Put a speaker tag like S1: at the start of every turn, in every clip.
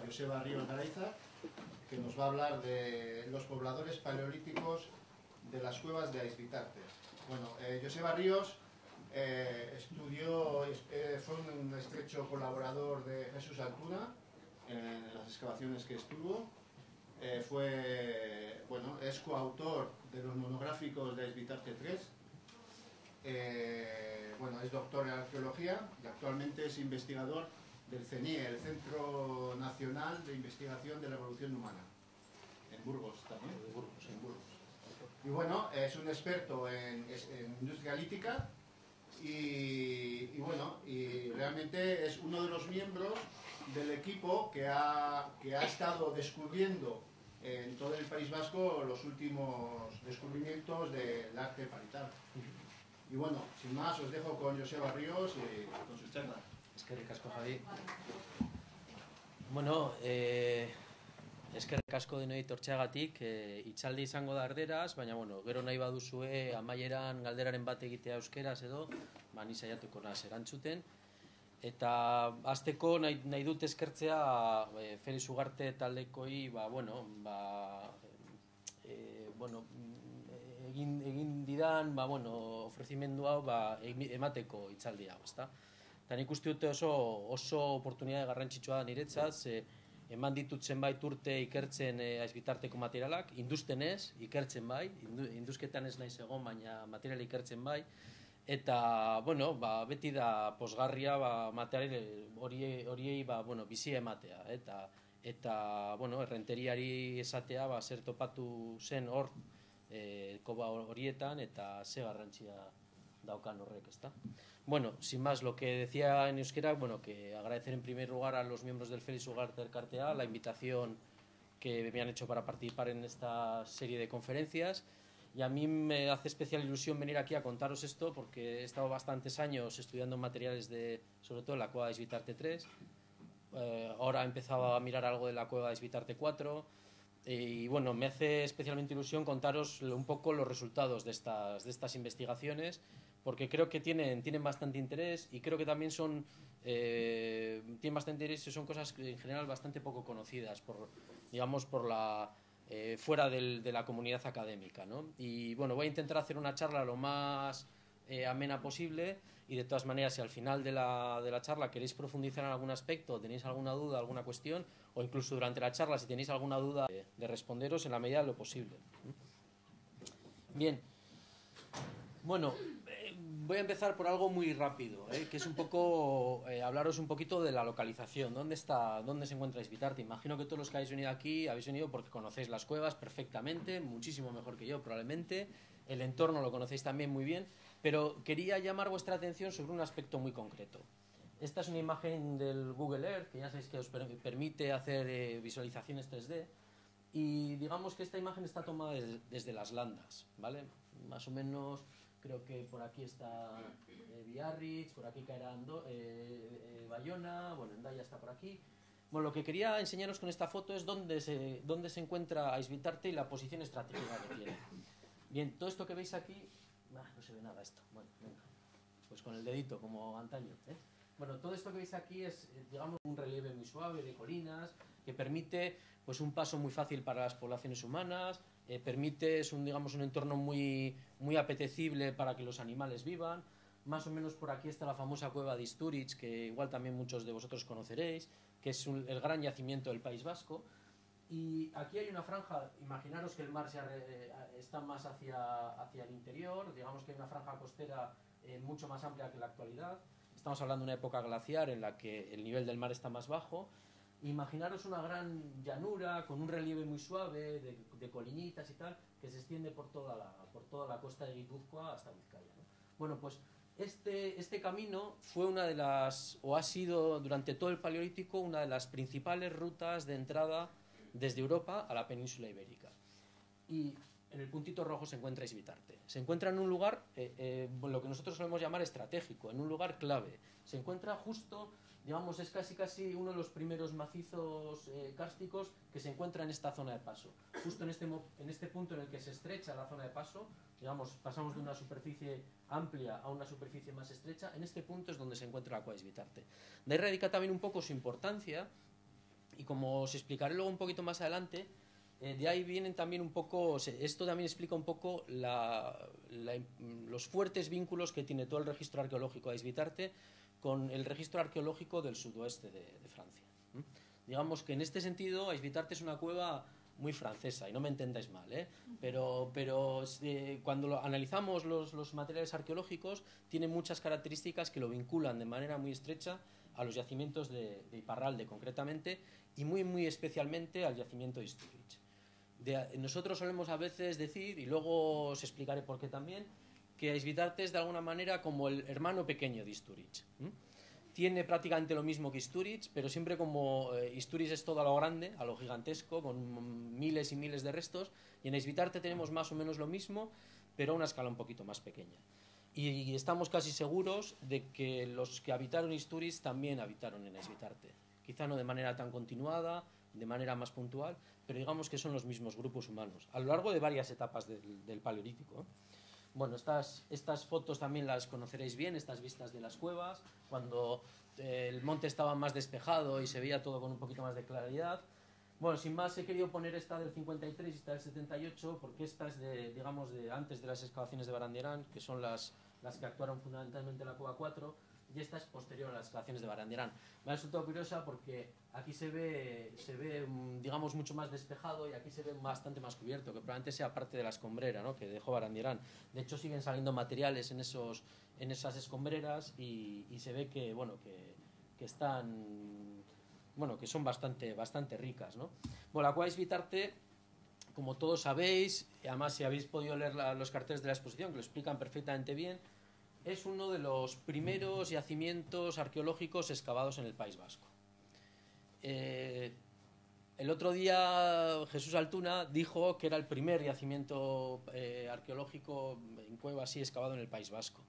S1: Joseba Ríos Garayza, que nos va a hablar de los pobladores paleolíticos de las cuevas de Aizbitarte. Bueno, Joseba Ríos fue un estrecho colaborador de Jesús Altuna en las excavaciones que estuvo. Es coautor de los monográficos de Aizbitarte 3. Es doctor en arqueología y actualmente es investigador del CENIE, el Centro Nacional de Investigación de la Evolución Humana, en Burgos también. En Burgos. Y bueno, es un experto en industria lítica y realmente es uno de los miembros del equipo que ha estado descubriendo en todo el País Vasco los últimos descubrimientos del arte parital. Y bueno, sin más, os dejo con Joseba Ríos y con su charla.
S2: Eskerrik asko, Javi. Bueno, eskerrik asko denoi tortxeagatik, itzaldi izango da erderaz, baina bueno, gero nahi baduzue amaieran galderaren bat egitea euskeraz edo, ni saiatuko naz erantzuten. Eta hasteko nahi dut eskertzea Felix Ugarte taldekoi, egin didan ofrezimendu hau emateko itzaldi hau, ezta? Eta nik uste dute oso oportunidade garrantzitsua da niretzat, eman ditut zenbait urte ikertzen Aizbitarteko materialak, industenez, ikertzen bai, induzketan ez naiz egon, baina materiala ikertzen bai, eta, beti da posgarria material horiei bizia ematea, eta errenteriari esatea zer topatu zen hor koba horietan eta ze garrantzia daukan horrek, ezta? Bueno, sin más, lo que decía en euskera, que agradecer en primer lugar a los miembros del Felix Ugarte Elkartea la invitación que me han hecho para participar en esta serie de conferencias, y a mí me hace especial ilusión venir aquí a contaros esto porque he estado bastantes años estudiando materiales sobre todo en la cueva de Aizbitarte 3, ahora he empezado a mirar algo de la cueva de Aizbitarte 4, y bueno, me hace especialmente ilusión contaros un poco los resultados de estas investigaciones, porque creo que tienen bastante interés, y creo que también tienen bastante interés y son cosas en general bastante poco conocidas fuera de la comunidad académica, ¿no? Y bueno, voy a intentar hacer una charla lo más amena posible, y de todas maneras, si al final de la charla queréis profundizar en algún aspecto, tenéis alguna duda, alguna cuestión, o incluso durante la charla, si tenéis alguna duda, de responderos en la medida de lo posible. Bien, bueno, voy a empezar por algo muy rápido, que es un poco hablaros un poquito de la localización. ¿Dónde se encuentra Aizbitarte? Imagino que todos los que habéis venido aquí habéis venido porque conocéis las cuevas perfectamente, muchísimo mejor que yo probablemente. El entorno lo conocéis también muy bien, pero quería llamar vuestra atención sobre un aspecto muy concreto. Esta es una imagen del Google Earth, que ya sabéis que os permite hacer visualizaciones 3D, y digamos que esta imagen está tomada desde las landas, ¿vale? Más o menos, creo que por aquí está Biarritz, por aquí caerá Bayona, Hendaya está por aquí. Bueno, lo que quería enseñaros con esta foto es dónde se encuentra Aizbitarte y la posición estratégica que tiene. Bien, todo esto que veis aquí, no se ve nada esto, bueno, venga, pues con el dedito, como antaño, ¿eh? Bueno, todo esto que veis aquí es, digamos, un relieve muy suave de colinas, que permite pues un paso muy fácil para las poblaciones humanas, es un entorno muy, muy apetecible para que los animales vivan. Más o menos por aquí está la famosa cueva de Istúriz, que igual también muchos de vosotros conoceréis, que es el gran yacimiento del País Vasco. Y aquí hay una franja, imaginaros que el mar está más hacia el interior, digamos que hay una franja costera mucho más amplia que la actualidad. Estamos hablando de una época glaciar en la que el nivel del mar está más bajo. Imaginaros una gran llanura con un relieve muy suave de colinitas y tal, que se extiende por toda la costa de Guipúzcoa hasta Vizcaya, ¿no? Bueno, pues este camino fue ha sido durante todo el Paleolítico una de las principales rutas de entrada desde Europa a la península ibérica. Y en el puntito rojo se encuentra Aizbitarte. Se encuentra en un lugar, lo que nosotros solemos llamar estratégico, en un lugar clave. Se encuentra justo, digamos, es casi uno de los primeros macizos kársticos que se encuentra en esta zona de paso. Justo en este punto en el que se estrecha la zona de paso, digamos, pasamos de una superficie amplia a una superficie más estrecha, en este punto es donde se encuentra la cueva de Aizbitarte. De ahí radica también un poco su importancia, Y como os explicaré luego un poquito más adelante, de ahí vienen también un poco, esto también explica un poco los fuertes vínculos que tiene todo el registro arqueológico de Aizvitarte con el registro arqueológico del sudoeste de Francia. Digamos que en este sentido Aizvitarte es una cueva muy francesa, y no me entendáis mal, pero cuando analizamos los materiales arqueológicos, tiene muchas características que lo vinculan de manera muy estrecha a los yacimientos de Iparralde concretamente, y muy especialmente al yacimiento de Istúriz. Nosotros solemos a veces decir, y luego os explicaré por qué también, que Aizvitarte es de alguna manera como el hermano pequeño de Istúriz. Tiene prácticamente lo mismo que Istúriz, pero siempre como Istúriz es todo a lo grande, a lo gigantesco, con miles y miles de restos, y en Aizvitarte tenemos más o menos lo mismo, pero a una escala un poquito más pequeña. Y estamos casi seguros de que los que habitaron Istúriz también habitaron en Aizvitarte. Quizá no de manera tan continuada, de manera más puntual, pero digamos que son los mismos grupos humanos, a lo largo de varias etapas del Paleolítico. Bueno, estas fotos también las conoceréis bien, estas vistas de las cuevas, cuando el monte estaba más despejado y se veía todo con un poquito más de claridad. Bueno, sin más he querido poner esta del 53 y esta del 78, porque esta es digamos, de antes de las excavaciones de Barandiarán, que son las que actuaron fundamentalmente en la cueva 4, y esta es posterior a las excavaciones de Barandiarán. Me ha resultado curiosa porque aquí se ve, digamos, mucho más despejado, y aquí se ve bastante más cubierto, que probablemente sea parte de la escombrera, ¿no?, que dejó Barandiarán. De hecho, siguen saliendo materiales en esas escombreras, y se ve que, bueno, que están... bueno, que son bastante ricas, ¿no? Bueno, la cueva Aizvitarte, como todos sabéis, y además si habéis podido leer los carteles de la exposición, que lo explican perfectamente bien, es uno de los primeros yacimientos arqueológicos excavados en el País Vasco. El otro día Jesús Altuna dijo que era el primer yacimiento arqueológico en cueva así excavado en el País Vasco.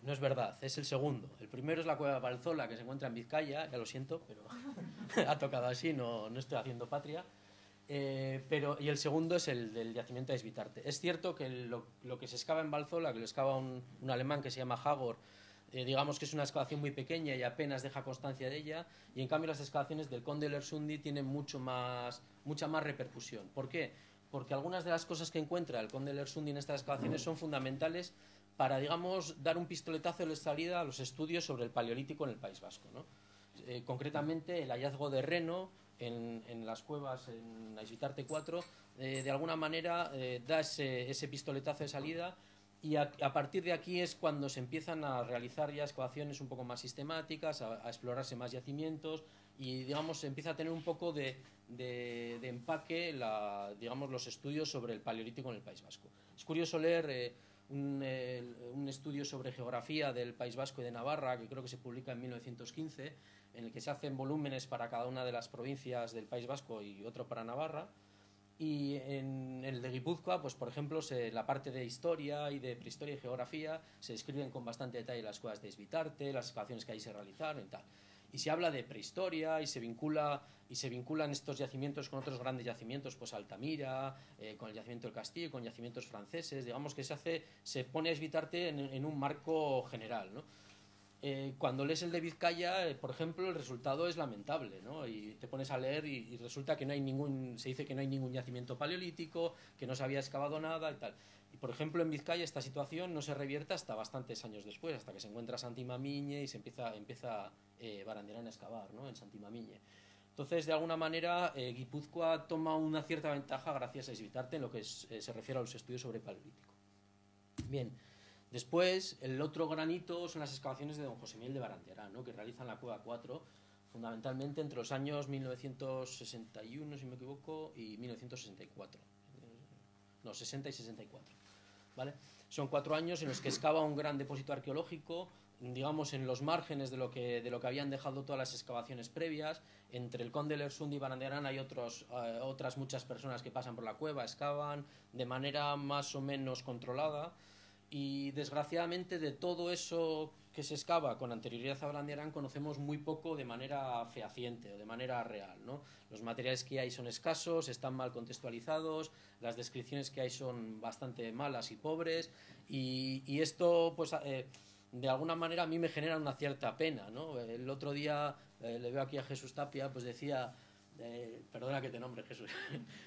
S2: No es verdad, es el segundo. El primero es la cueva de Balzola, que se encuentra en Vizcaya, ya lo siento, pero ha tocado así, no estoy haciendo patria. Y el segundo es el del yacimiento de Aizvitarte. Es cierto que lo que se excava en Balzola, que lo excava un alemán que se llama Hagor, digamos que es una excavación muy pequeña y apenas deja constancia de ella, y en cambio las excavaciones del Conde Lersundi tienen mucha más repercusión. ¿Por qué? Porque algunas de las cosas que encuentra el Conde Lersundi en estas excavaciones son fundamentales para, digamos, dar un pistoletazo de salida a los estudios sobre el Paleolítico en el País Vasco, ¿no? Concretamente, el hallazgo de reno en las cuevas en Aizvitarte 4, de alguna manera da ese pistoletazo de salida, y a partir de aquí es cuando se empiezan a realizar ya excavaciones un poco más sistemáticas, a explorarse más yacimientos, y, digamos, se empieza a tener un poco de empaque, digamos, los estudios sobre el Paleolítico en el País Vasco. Es curioso leer un estudio sobre geografía del País Vasco y de Navarra, que creo que se publica en 1915, en el que se hacen volúmenes para cada una de las provincias del País Vasco y otro para Navarra. Y en el de Guipúzcoa, pues por ejemplo, la parte de historia y de prehistoria y geografía se describen con bastante detalle las cuevas de Aizvitarte, las excavaciones que ahí se realizaron y tal. Y se habla de prehistoria y se vinculan estos yacimientos con otros grandes yacimientos, pues Altamira, con el yacimiento del Castillo, con yacimientos franceses. Digamos que se pone a Aizvitarte en un marco general, ¿no? Cuando lees el de Vizcaya, por ejemplo, el resultado es lamentable, ¿no? Y te pones a leer y resulta que se dice que no hay ningún yacimiento paleolítico, que no se había excavado nada y tal. Y, por ejemplo, en Vizcaya esta situación no se revierte hasta bastantes años después, hasta que se encuentra Santi Mamiñe y se empieza Barandiarán a excavar, ¿no?, en Santi Mamiñe. Entonces, de alguna manera, Guipúzcoa toma una cierta ventaja gracias a Aizvitarte en lo que se refiere a los estudios sobre paleolítico. Bien. Después, el otro granito son las excavaciones de don José Miguel de Barandiarán, ¿no?, que realizan la cueva 4, fundamentalmente entre los años 1961, si me equivoco, y 1964. No, 60 y 64. ¿Vale? Son 4 años en los que excava un gran depósito arqueológico, digamos, en los márgenes de lo que habían dejado todas las excavaciones previas. Entre el Conde Lersundi y Barandiarán hay otras muchas personas que pasan por la cueva, excavan de manera más o menos controlada. Y desgraciadamente de todo eso que se excava con anterioridad a Barandiarán conocemos muy poco de manera fehaciente o de manera real, ¿no? Los materiales que hay son escasos, están mal contextualizados, las descripciones que hay son bastante malas y pobres, y esto, pues, de alguna manera a mí me genera una cierta pena, ¿no? El otro día le veo aquí a Jesús Tapia, pues decía, perdona que te nombre Jesús,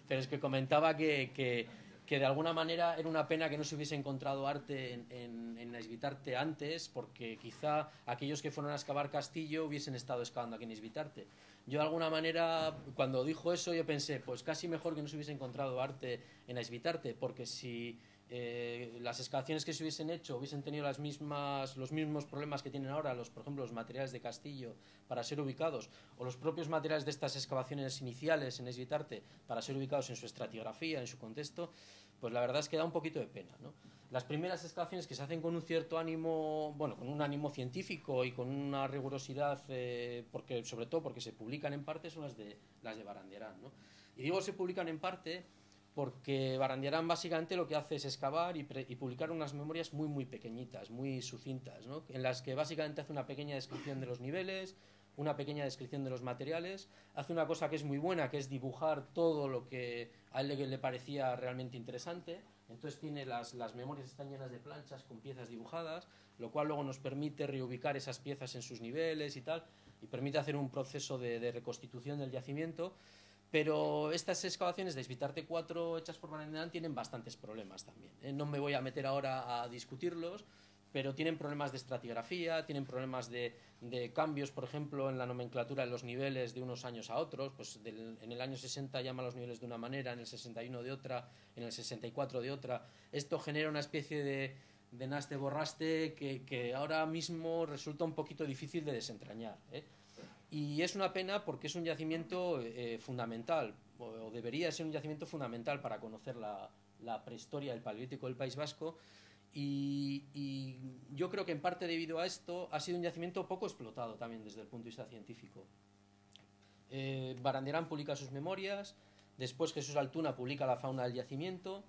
S2: pero es que comentaba que de alguna manera era una pena que no se hubiese encontrado arte en Esbitarte antes, porque quizá aquellos que fueron a excavar Castillo hubiesen estado excavando aquí en Esbitarte. Yo de alguna manera, cuando dijo eso, yo pensé, pues casi mejor que no se hubiese encontrado arte en Esbitarte, porque si las excavaciones que se hubiesen hecho hubiesen tenido los mismos problemas que tienen ahora, por ejemplo, los materiales de Castillo para ser ubicados, o los propios materiales de estas excavaciones iniciales en Esbitarte para ser ubicados en su estratigrafía, en su contexto, pues la verdad es que da un poquito de pena, ¿no? Las primeras excavaciones que se hacen con un cierto ánimo, bueno, con un ánimo científico y con una rigurosidad, sobre todo porque se publican en parte, son las de Barandiarán, ¿no? Y digo se publican en parte porque Barandiarán básicamente lo que hace es excavar y publicar unas memorias muy muy pequeñitas, muy sucintas, ¿no? En las que básicamente hace una pequeña descripción de los niveles, una pequeña descripción de los materiales, hace una cosa que es muy buena, que es dibujar todo lo que a él le parecía realmente interesante. Entonces tiene las memorias están llenas de planchas con piezas dibujadas, lo cual luego nos permite reubicar esas piezas en sus niveles y tal, y permite hacer un proceso de reconstitución del yacimiento. Pero estas excavaciones de Esbitarte 4 hechas por Barandiarán tienen bastantes problemas también, ¿eh? No me voy a meter ahora a discutirlos, pero tienen problemas de estratigrafía, tienen problemas de cambios, por ejemplo, en la nomenclatura de los niveles de unos años a otros. Pues en el año 60 llama los niveles de una manera, en el 61 de otra, en el 64 de otra. Esto genera una especie de naste-borraste que ahora mismo resulta un poquito difícil de desentrañar, ¿eh? Y es una pena porque es un yacimiento fundamental, o debería ser un yacimiento fundamental para conocer la prehistoria del Paleolítico del País Vasco. Y yo creo que en parte debido a esto ha sido un yacimiento poco explotado también desde el punto de vista científico. Barandiarán publica sus memorias, después Jesús Altuna publica la fauna del yacimiento,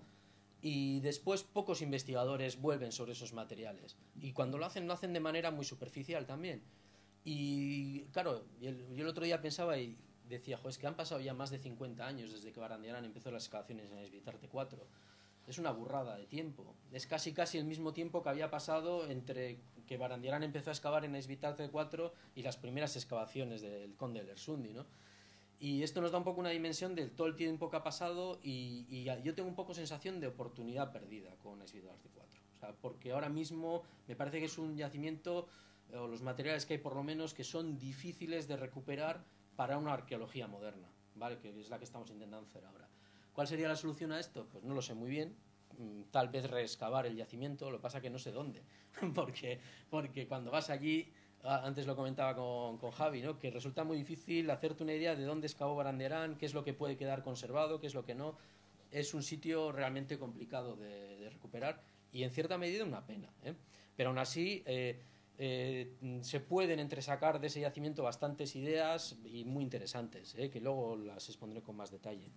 S2: y después pocos investigadores vuelven sobre esos materiales. Y cuando lo hacen de manera muy superficial también. Y claro, yo el otro día pensaba y decía, es que han pasado ya más de 50 años desde que Barandiarán empezó las excavaciones en Esbitarte 4. Es una burrada de tiempo. Es casi el mismo tiempo que había pasado entre que Barandiarán empezó a excavar en Esbitarte 4 y las primeras excavaciones del Conde del Ersundi, ¿no? Y esto nos da un poco una dimensión de todo el tiempo que ha pasado, y yo tengo un poco sensación de oportunidad perdida con Esbitarte 4. O sea, porque ahora mismo me parece que es un yacimiento, o los materiales que hay por lo menos, que son difíciles de recuperar para una arqueología moderna, ¿vale? Que es la que estamos intentando hacer ahora. ¿Cuál sería la solución a esto? Pues no lo sé muy bien. Tal vez reexcavar el yacimiento, lo que pasa que no sé dónde. porque cuando vas allí, antes lo comentaba con Javi, ¿no? Que resulta muy difícil hacerte una idea de dónde excavó Barandiarán, qué es lo que puede quedar conservado, qué es lo que no. Es un sitio realmente complicado de recuperar, y en cierta medida una pena, ¿eh? Pero aún así se pueden entresacar de ese yacimiento bastantes ideas y muy interesantes, que luego las expondré con más detalle.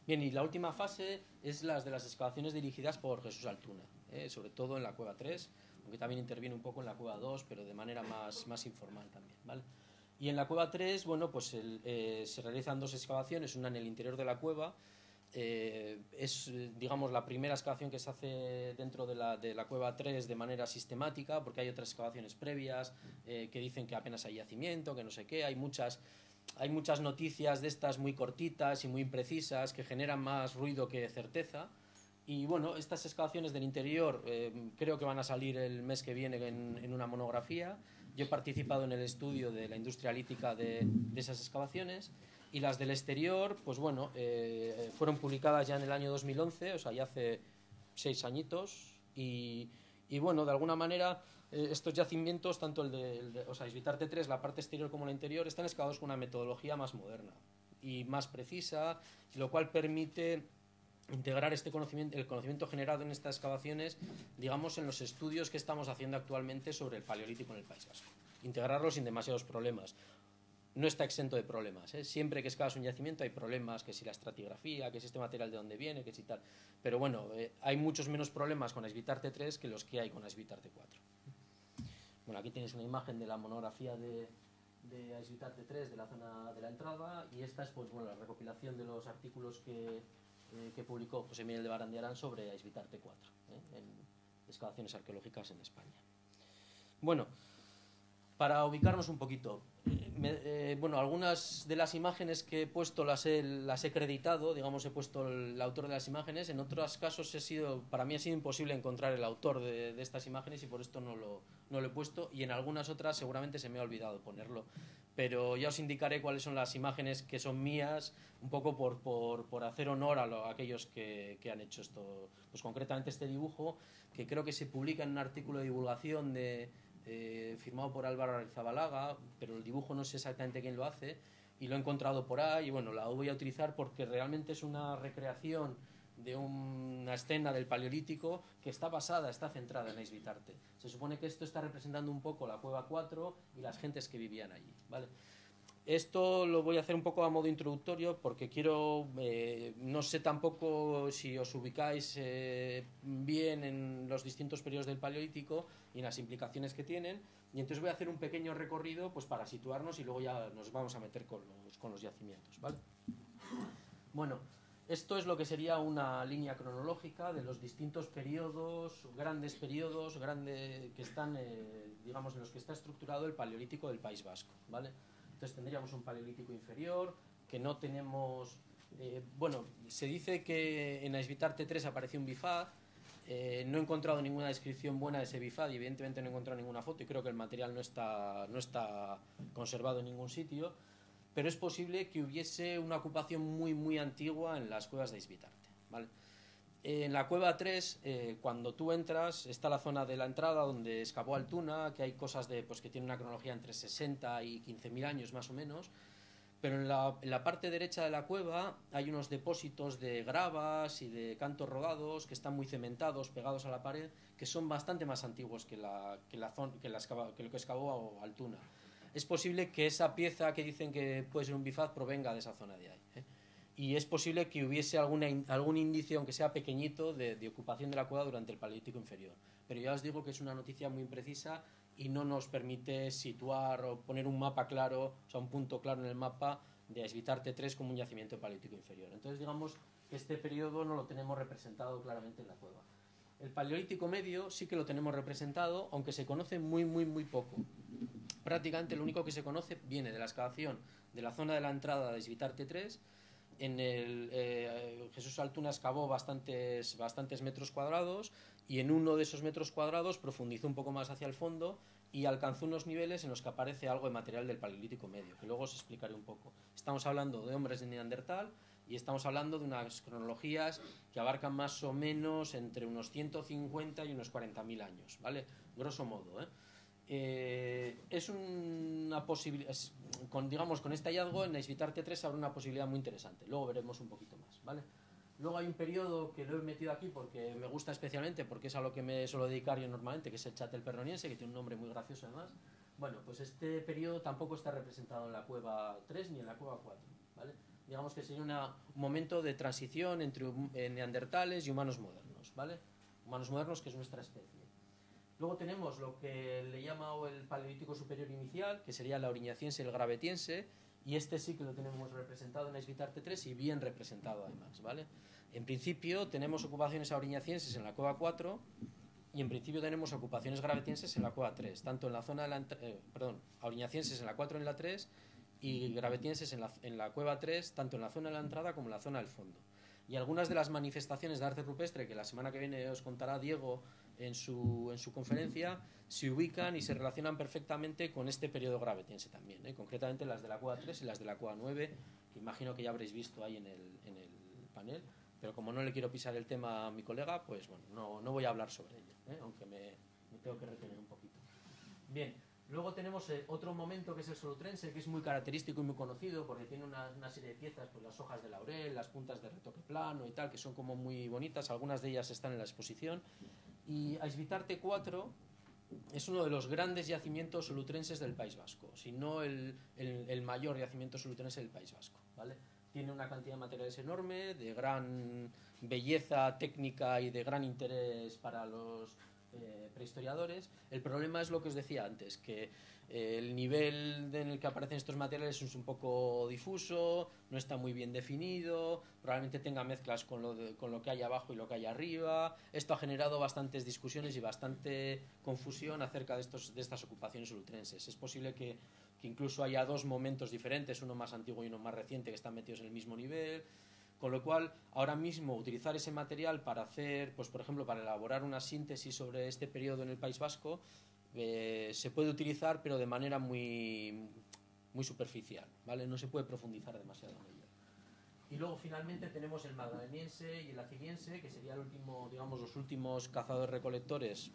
S2: Bien, y la última fase es las de las excavaciones dirigidas por Jesús Altuna, sobre todo en la cueva 3, aunque también interviene un poco en la cueva 2, pero de manera más informal también, ¿vale? Y en la cueva 3, bueno, pues se realizan dos excavaciones, una en el interior de la cueva. Es, digamos, la primera excavación que se hace dentro de la cueva 3 de manera sistemática, porque hay otras excavaciones previas que dicen que apenas hay yacimiento, que no sé qué. Hay muchas noticias de estas muy cortitas y muy imprecisas que generan más ruido que certeza. Y bueno, estas excavaciones del interior creo que van a salir el mes que viene en una monografía. Yo he participado en el estudio de la industria lítica de esas excavaciones. Y las del exterior, pues bueno, fueron publicadas ya en el año 2011, o sea, ya hace 6 añitos. Y bueno, de alguna manera, estos yacimientos, tanto o sea, Esbitarte 3, la parte exterior como la interior, están excavados con una metodología más moderna y más precisa, lo cual permite integrar el conocimiento generado en estas excavaciones, digamos, en los estudios que estamos haciendo actualmente sobre el Paleolítico en el País Vasco. Integrarlo sin demasiados problemas. No está exento de problemas, ¿eh? Siempre que excavas un yacimiento hay problemas, que si la estratigrafía, que si este material de dónde viene, que si tal. Pero bueno, hay muchos menos problemas con Esbitarte 3 que los que hay con Esbitarte 4. Bueno, aquí tienes una imagen de la monografía de Esbitarte 3, de la zona de la entrada, y esta es, pues, bueno, la recopilación de los artículos que publicó José Miguel de Barandiarán sobre Esbitarte 4, en excavaciones arqueológicas en España. Bueno, Para ubicarnos un poquito, bueno, algunas de las imágenes que he puesto las he acreditado, digamos, he puesto el autor de las imágenes. En otros casos para mí ha sido imposible encontrar el autor de estas imágenes y por esto no lo he puesto, y en algunas otras seguramente se me ha olvidado ponerlo. Pero ya os indicaré cuáles son las imágenes que son mías, un poco por hacer honor a aquellos que han hecho esto. Pues concretamente este dibujo, que creo que se publica en un artículo de divulgación firmado por Álvaro Arizabalaga, pero el dibujo no sé exactamente quién lo hace, y lo he encontrado por ahí, y bueno, la voy a utilizar porque realmente es una recreación de una escena del Paleolítico que está centrada en Aizvitarte. Se supone que esto está representando un poco la Cueva 4 y las gentes que vivían allí, ¿vale? Esto lo voy a hacer un poco a modo introductorio porque no sé tampoco si os ubicáis bien en los distintos periodos del Paleolítico y en las implicaciones que tienen, y entonces voy a hacer un pequeño recorrido pues para situarnos y luego ya nos vamos a meter con los yacimientos, ¿vale? Bueno, esto es lo que sería una línea cronológica de los distintos grandes periodos que están, digamos, en los que está estructurado el Paleolítico del País Vasco, ¿vale? Entonces tendríamos un Paleolítico inferior, que no tenemos... bueno, se dice que en Aizvitarte 3 apareció un bifaz. No he encontrado ninguna descripción buena de ese bifaz y evidentemente no he encontrado ninguna foto, y creo que el material no está conservado en ningún sitio, pero es posible que hubiese una ocupación muy, muy antigua en las cuevas de Aizvitarte, ¿vale? En la cueva 3, cuando tú entras, está la zona de la entrada donde excavó Altuna, que hay cosas pues, que tiene una cronología entre 60 y 15.000 años más o menos, pero en la parte derecha de la cueva hay unos depósitos de gravas y de cantos rodados que están muy cementados, pegados a la pared, que son bastante más antiguos que lo que excavó Altuna. Es posible que esa pieza que dicen que puede ser un bifaz provenga de esa zona de ahí, ¿eh? Y es posible que hubiese algún indicio, aunque sea pequeñito, de ocupación de la cueva durante el Paleolítico inferior. Pero ya os digo que es una noticia muy imprecisa y no nos permite situar o poner un mapa claro, o sea, un punto claro en el mapa de Aizvitarte 3 como un yacimiento paleolítico inferior. Entonces, digamos que este periodo no lo tenemos representado claramente en la cueva. El Paleolítico medio sí que lo tenemos representado, aunque se conoce muy, muy, muy poco. Prácticamente lo único que se conoce viene de la excavación de la zona de la entrada de Aizvitarte 3. Jesús Altuna excavó bastantes metros cuadrados, y en uno de esos metros cuadrados profundizó un poco más hacia el fondo y alcanzó unos niveles en los que aparece algo de material del Paleolítico medio, que luego os explicaré un poco. Estamos hablando de hombres de Neandertal y estamos hablando de unas cronologías que abarcan más o menos entre unos 150 y unos 40.000 años, ¿vale? Grosso modo, ¿eh? Es una posibilidad, con este hallazgo en Aizvitarte 3 habrá una posibilidad muy interesante. Luego veremos un poquito más, ¿vale? Luego hay un periodo que lo he metido aquí porque me gusta especialmente, porque es a lo que me suelo dedicar yo normalmente, que es el Chatel Perroniense, que tiene un nombre muy gracioso además. Bueno, pues este periodo tampoco está representado en la cueva 3 ni en la cueva 4, ¿vale? Digamos que sería un momento de transición entre neandertales y humanos modernos, ¿vale? Humanos modernos, que es nuestra especie. Luego tenemos lo que le llama el Paleolítico superior inicial, que sería el auriñaciense y el gravetiense, y este sí que lo tenemos representado en Aizvitarte 3 y bien representado además, ¿vale? En principio tenemos ocupaciones auriñacienses en la cueva 4 y en principio tenemos ocupaciones gravetienses en la cueva 3, tanto en la zona de la auriñacienses en la 4 y en la 3, y gravetienses en la cueva 3, tanto en la zona de la entrada como en la zona del fondo. Y algunas de las manifestaciones de arte rupestre que la semana que viene os contará Diego en su conferencia se ubican y se relacionan perfectamente con este periodo gravetiense también, ¿eh? Concretamente las de la cueva 3 y las de la cueva 9, que imagino que ya habréis visto ahí en el panel, pero como no le quiero pisar el tema a mi colega, pues bueno, no voy a hablar sobre ello, ¿eh? Aunque me tengo que retener un poquito. Bien, luego tenemos otro momento que es el solutrense, que es muy característico y muy conocido porque tiene una serie de piezas, pues las hojas de laurel, las puntas de retoque plano y tal, que son como muy bonitas, algunas de ellas están en la exposición. Y Aizvitarte 4 es uno de los grandes yacimientos solutrenses del País Vasco, si no el mayor yacimiento solutrense del País Vasco, ¿vale? Tiene una cantidad de materiales enorme, de gran belleza técnica y de gran interés para los prehistoriadores. El problema es lo que os decía antes, que el nivel en el que aparecen estos materiales es un poco difuso, no está muy bien definido, probablemente tenga mezclas con lo que hay abajo y lo que hay arriba. Esto ha generado bastantes discusiones y bastante confusión acerca de estas ocupaciones ultrenses. Es posible que incluso haya dos momentos diferentes, uno más antiguo y uno más reciente, que están metidos en el mismo nivel. Con lo cual, ahora mismo utilizar ese material para hacer, pues por ejemplo, para elaborar una síntesis sobre este periodo en el País Vasco, se puede utilizar, pero de manera muy, muy superficial, ¿vale? No se puede profundizar demasiado en ello. Y luego finalmente tenemos el magdaleniense y el aciliense, que sería el último, digamos, los últimos cazadores-recolectores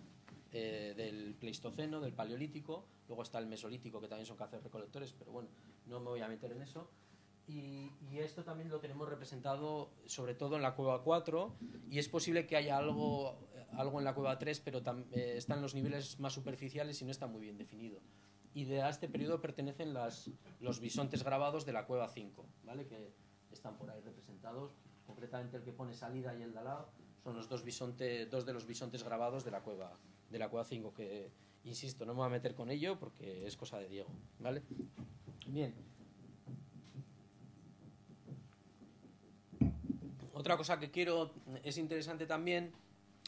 S2: del Pleistoceno, del Paleolítico. Luego está el Mesolítico, que también son cazadores-recolectores, pero bueno, no me voy a meter en eso. Y esto también lo tenemos representado sobre todo en la cueva 4, y es posible que haya algo en la cueva 3, pero está en los niveles más superficiales y no está muy bien definido. Y a este periodo pertenecen los bisontes grabados de la cueva 5, ¿vale? Que están por ahí representados, concretamente el que pone salida y el de al lado son los dos de los bisontes grabados de la cueva 5, que insisto, no me voy a meter con ello porque es cosa de Diego, ¿vale? Bien. Otra cosa que es interesante también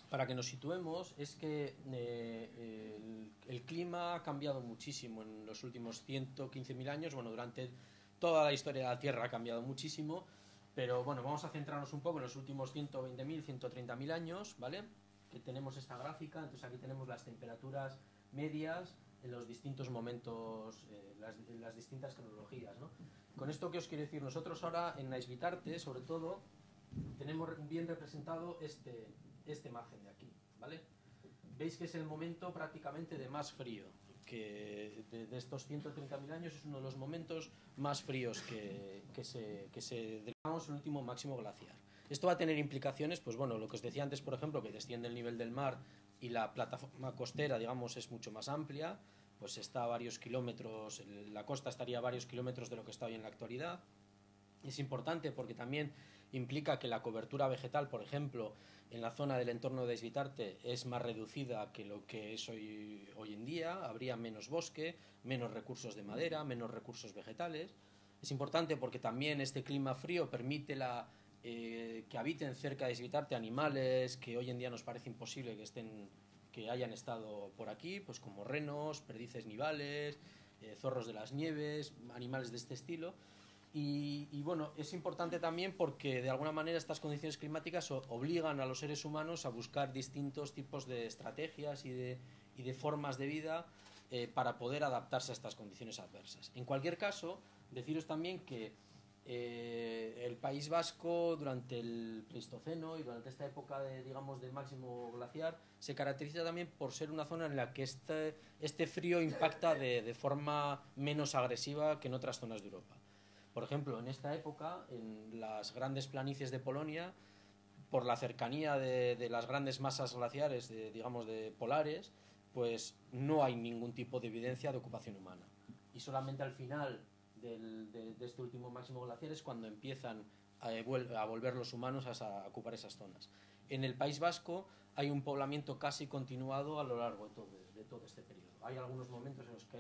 S2: para que nos situemos, es que el clima ha cambiado muchísimo en los últimos 115.000 años. Bueno, durante toda la historia de la Tierra ha cambiado muchísimo, pero bueno, vamos a centrarnos un poco en los últimos 120.000, 130.000 años, ¿vale? Que tenemos esta gráfica. Entonces aquí tenemos las temperaturas medias en los distintos momentos, las distintas cronologías, ¿no? Con esto, ¿qué os quiero decir? Nosotros ahora en Naisvitarte, sobre todo, tenemos bien representado este margen de aquí, ¿vale? Veis que es el momento prácticamente de más frío, que de estos 130.000 años es uno de los momentos más fríos que se digamos, el último máximo glaciar. Esto va a tener implicaciones, pues bueno, lo que os decía antes, por ejemplo, que desciende el nivel del mar y la plataforma costera, digamos, es mucho más amplia, pues está a varios kilómetros, la costa estaría a varios kilómetros de lo que está hoy en la actualidad. Es importante porque también implica que la cobertura vegetal, por ejemplo, en la zona del entorno de Naisvitarte es más reducida que lo que es hoy en día. Habría menos bosque, menos recursos de madera, menos recursos vegetales. Es importante porque también este clima frío permite que habiten cerca de Naisvitarte animales que hoy en día nos parece imposible que hayan estado por aquí, pues como renos, perdices nivales, zorros de las nieves, animales de este estilo. Y bueno, es importante también porque de alguna manera estas condiciones climáticas obligan a los seres humanos a buscar distintos tipos de estrategias y de formas de vida para poder adaptarse a estas condiciones adversas. En cualquier caso, deciros también que el País Vasco durante el Pleistoceno y durante esta época de máximo glaciar se caracteriza también por ser una zona en la que este frío impacta de forma menos agresiva que en otras zonas de Europa. Por ejemplo, en esta época, en las grandes planicies de Polonia, por la cercanía de las grandes masas glaciares, de polares, pues no hay ningún tipo de evidencia de ocupación humana. Y solamente al final de este último máximo glaciar es cuando empiezan a volver los humanos a ocupar esas zonas. En el País Vasco hay un poblamiento casi continuado a lo largo de todo este periodo. Hay algunos momentos en los que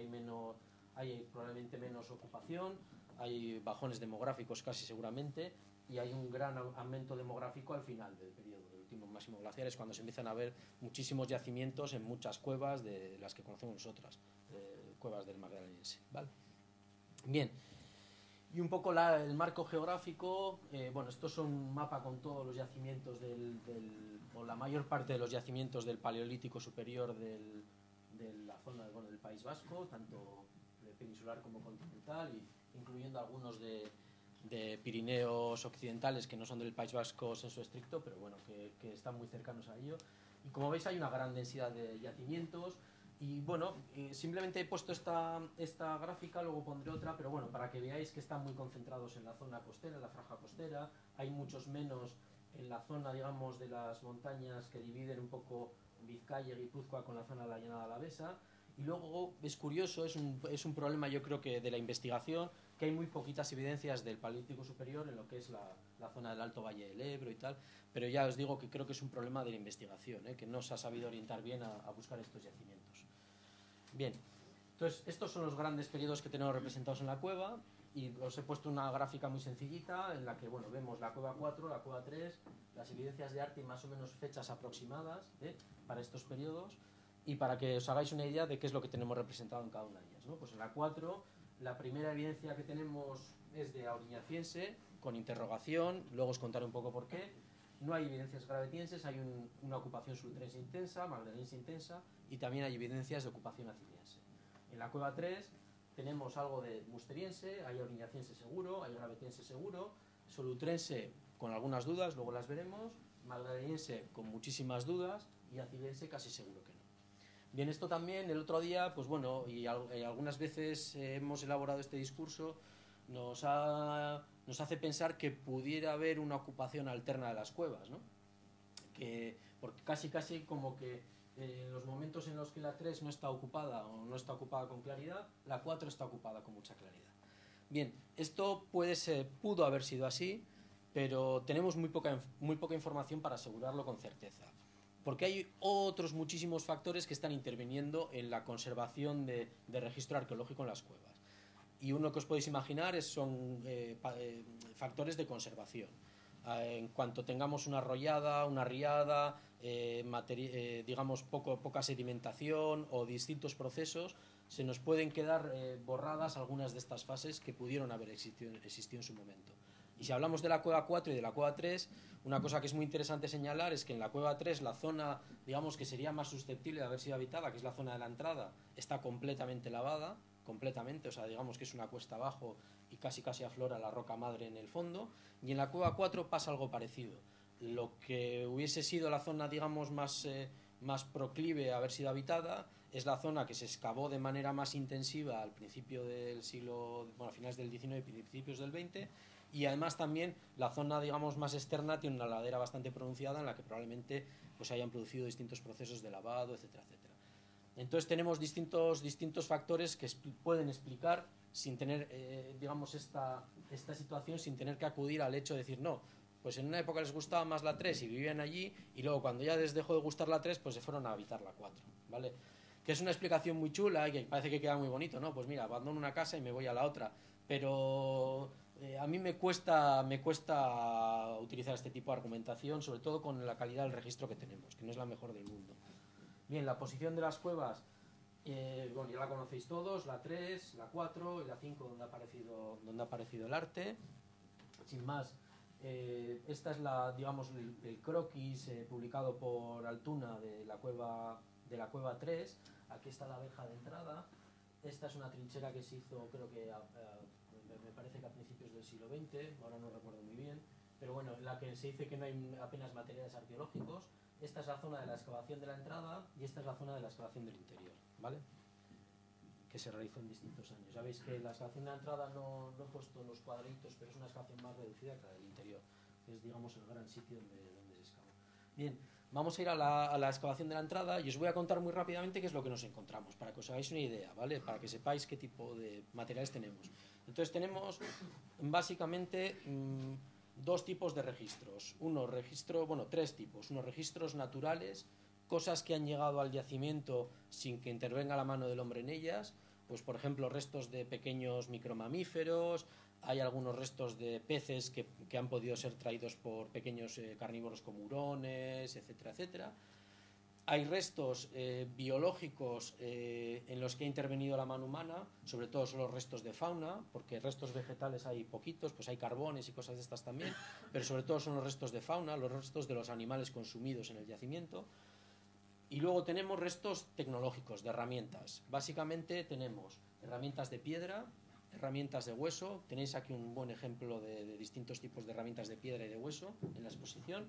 S2: hay probablemente menos ocupación, hay bajones demográficos casi seguramente, y hay un gran aumento demográfico al final del periodo del último máximo glaciar, es cuando se empiezan a ver muchísimos yacimientos en muchas cuevas de las que conocemos nosotras, cuevas del Magdaleniense, ¿vale? Bien, y un poco el marco geográfico, bueno, estos son un mapa con todos los yacimientos o la mayor parte de los yacimientos del Paleolítico superior de la zona del País Vasco, tanto peninsular como continental, incluyendo algunos de Pirineos occidentales que no son del País Vasco sensu estricto, pero bueno, que están muy cercanos a ello. Y como veis hay una gran densidad de yacimientos. Y bueno, simplemente he puesto esta gráfica, luego pondré otra, pero bueno, para que veáis que están muy concentrados en la zona costera, en la franja costera. Hay muchos menos en la zona, digamos, de las montañas que dividen un poco Vizcaya y Guipúzcoa con la zona de la Llanada Alavesa. Y luego es curioso, es un problema yo creo que de la investigación, que hay muy poquitas evidencias del Paleolítico superior en lo que es la zona del Alto Valle del Ebro y tal, pero ya os digo que creo que es un problema de la investigación, que no se ha sabido orientar bien a buscar estos yacimientos. Bien, entonces estos son los grandes periodos que tenemos representados en la cueva, y os he puesto una gráfica muy sencillita en la que bueno, vemos la cueva 4, la cueva 3, las evidencias de arte y más o menos fechas aproximadas para estos periodos, y para que os hagáis una idea de qué es lo que tenemos representado en cada una de ellas, ¿no? Pues en la 4, la primera evidencia que tenemos es de auriñaciense, con interrogación, luego os contaré un poco por qué. No hay evidencias gravetienses, hay una ocupación sultrense intensa, magdalense intensa, y también hay evidencias de ocupación aciliense. En la cueva 3 tenemos algo de musteriense, hay auriñaciense seguro, hay gravetiense seguro, solutrense con algunas dudas, luego las veremos, magdaleniense con muchísimas dudas y aciliense casi seguro que no. Bien, esto también el otro día, pues bueno, y algunas veces hemos elaborado este discurso, nos hace pensar que pudiera haber una ocupación alterna de las cuevas, ¿no? Porque casi como que en los momentos en los que la 3 no está ocupada o no está ocupada con claridad, la 4 está ocupada con mucha claridad. Bien, esto pudo haber sido así, pero tenemos muy poca información para asegurarlo con certeza, porque hay otros muchísimos factores que están interviniendo en la conservación de registro arqueológico en las cuevas. Y uno que os podéis imaginar son factores de conservación. En cuanto tengamos una arrollada, una riada, digamos poca sedimentación o distintos procesos, se nos pueden quedar borradas algunas de estas fases que pudieron haber existido en su momento. Y si hablamos de la cueva 4 y de la cueva 3, una cosa que es muy interesante señalar es que en la cueva 3 la zona, digamos, que sería más susceptible de haber sido habitada, que es la zona de la entrada, está completamente lavada, o sea, digamos que es una cuesta abajo y casi aflora la roca madre en el fondo, y en la cueva 4 pasa algo parecido. Lo que hubiese sido la zona, digamos, más proclive a haber sido habitada es la zona que se excavó de manera más intensiva al principio del siglo, bueno, a finales del XIX y principios del XX, y además también la zona, digamos, más externa tiene una ladera bastante pronunciada en la que probablemente pues hayan producido distintos procesos de lavado, etcétera, etcétera. Entonces tenemos distintos factores que pueden explicar sin tener, digamos, esta situación, sin tener que acudir al hecho de decir, no, pues en una época les gustaba más la 3 y vivían allí, y luego cuando ya les dejó de gustar la 3, pues se fueron a habitar la 4, ¿vale? Que es una explicación muy chula y que parece que queda muy bonito, ¿no? Pues mira, abandono una casa y me voy a la otra, pero a mí me cuesta utilizar este tipo de argumentación, sobre todo con la calidad del registro que tenemos, que no es la mejor del mundo. Bien, la posición de las cuevas, bueno, ya la conocéis todos, la 3, la 4 y la 5 donde ha aparecido el arte. Sin más, esta es digamos, el croquis publicado por Altuna de la cueva 3. Aquí está la verja de entrada. Esta es una trinchera que se hizo, creo que me parece que a principios del siglo XX, ahora no recuerdo muy bien, pero bueno, en la que se dice que no hay apenas materiales arqueológicos. Esta es la zona de la excavación de la entrada y esta es la zona de la excavación del interior, ¿vale? Que se realizó en distintos años. Ya veis que la excavación de la entrada no he puesto los cuadritos, pero es una excavación más reducida que la del interior, que es, digamos, el gran sitio donde se excavó. Bien, vamos a ir a la excavación de la entrada y os voy a contar muy rápidamente qué es lo que nos encontramos, para que os hagáis una idea, ¿vale? Para que sepáis qué tipo de materiales tenemos. Entonces tenemos básicamente dos tipos de registros. Tres tipos. Unos registros naturales, cosas que han llegado al yacimiento sin que intervenga la mano del hombre en ellas, pues por ejemplo restos de pequeños micromamíferos, hay algunos restos de peces que han podido ser traídos por pequeños carnívoros como hurones, etcétera, etcétera. Hay restos biológicos en los que ha intervenido la mano humana, sobre todo son los restos de fauna, porque restos vegetales hay poquitos, pues hay carbones y cosas de estas también, pero sobre todo son los restos de fauna, los restos de los animales consumidos en el yacimiento. Y luego tenemos restos tecnológicos, de herramientas. Básicamente tenemos herramientas de piedra, herramientas de hueso. Tenéis aquí un buen ejemplo de distintos tipos de herramientas de piedra y de hueso en la exposición.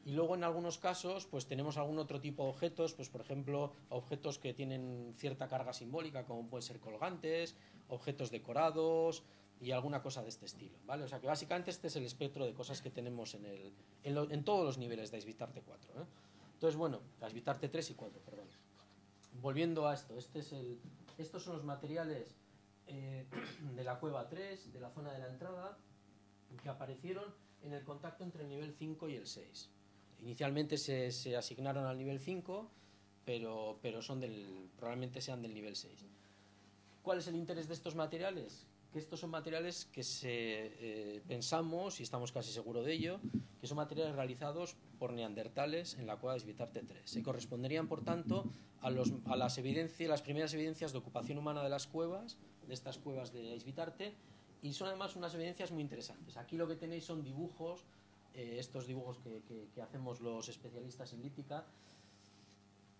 S2: Y luego en algunos casos pues tenemos algún otro tipo de objetos, pues por ejemplo objetos que tienen cierta carga simbólica, como pueden ser colgantes, objetos decorados y alguna cosa de este estilo, ¿vale? O sea que básicamente este es el espectro de cosas que tenemos en todos los niveles de Aisbitarte 4, ¿eh? Entonces, bueno, Aisbitarte 3 y 4, perdón. Volviendo a esto, estos son los materiales de la cueva 3, de la zona de la entrada, que aparecieron en el contacto entre el nivel 5 y el 6. Inicialmente se asignaron al nivel 5, pero probablemente sean del nivel 6. ¿Cuál es el interés de estos materiales? Que estos son materiales que pensamos, y estamos casi seguros de ello, que son materiales realizados por neandertales en la cueva de Svitarte 3. Se corresponderían, por tanto, a las primeras evidencias de ocupación humana de las cuevas, de estas cuevas de Svitarte, y son además unas evidencias muy interesantes. Aquí lo que tenéis son dibujos, estos dibujos que hacemos los especialistas en lítica.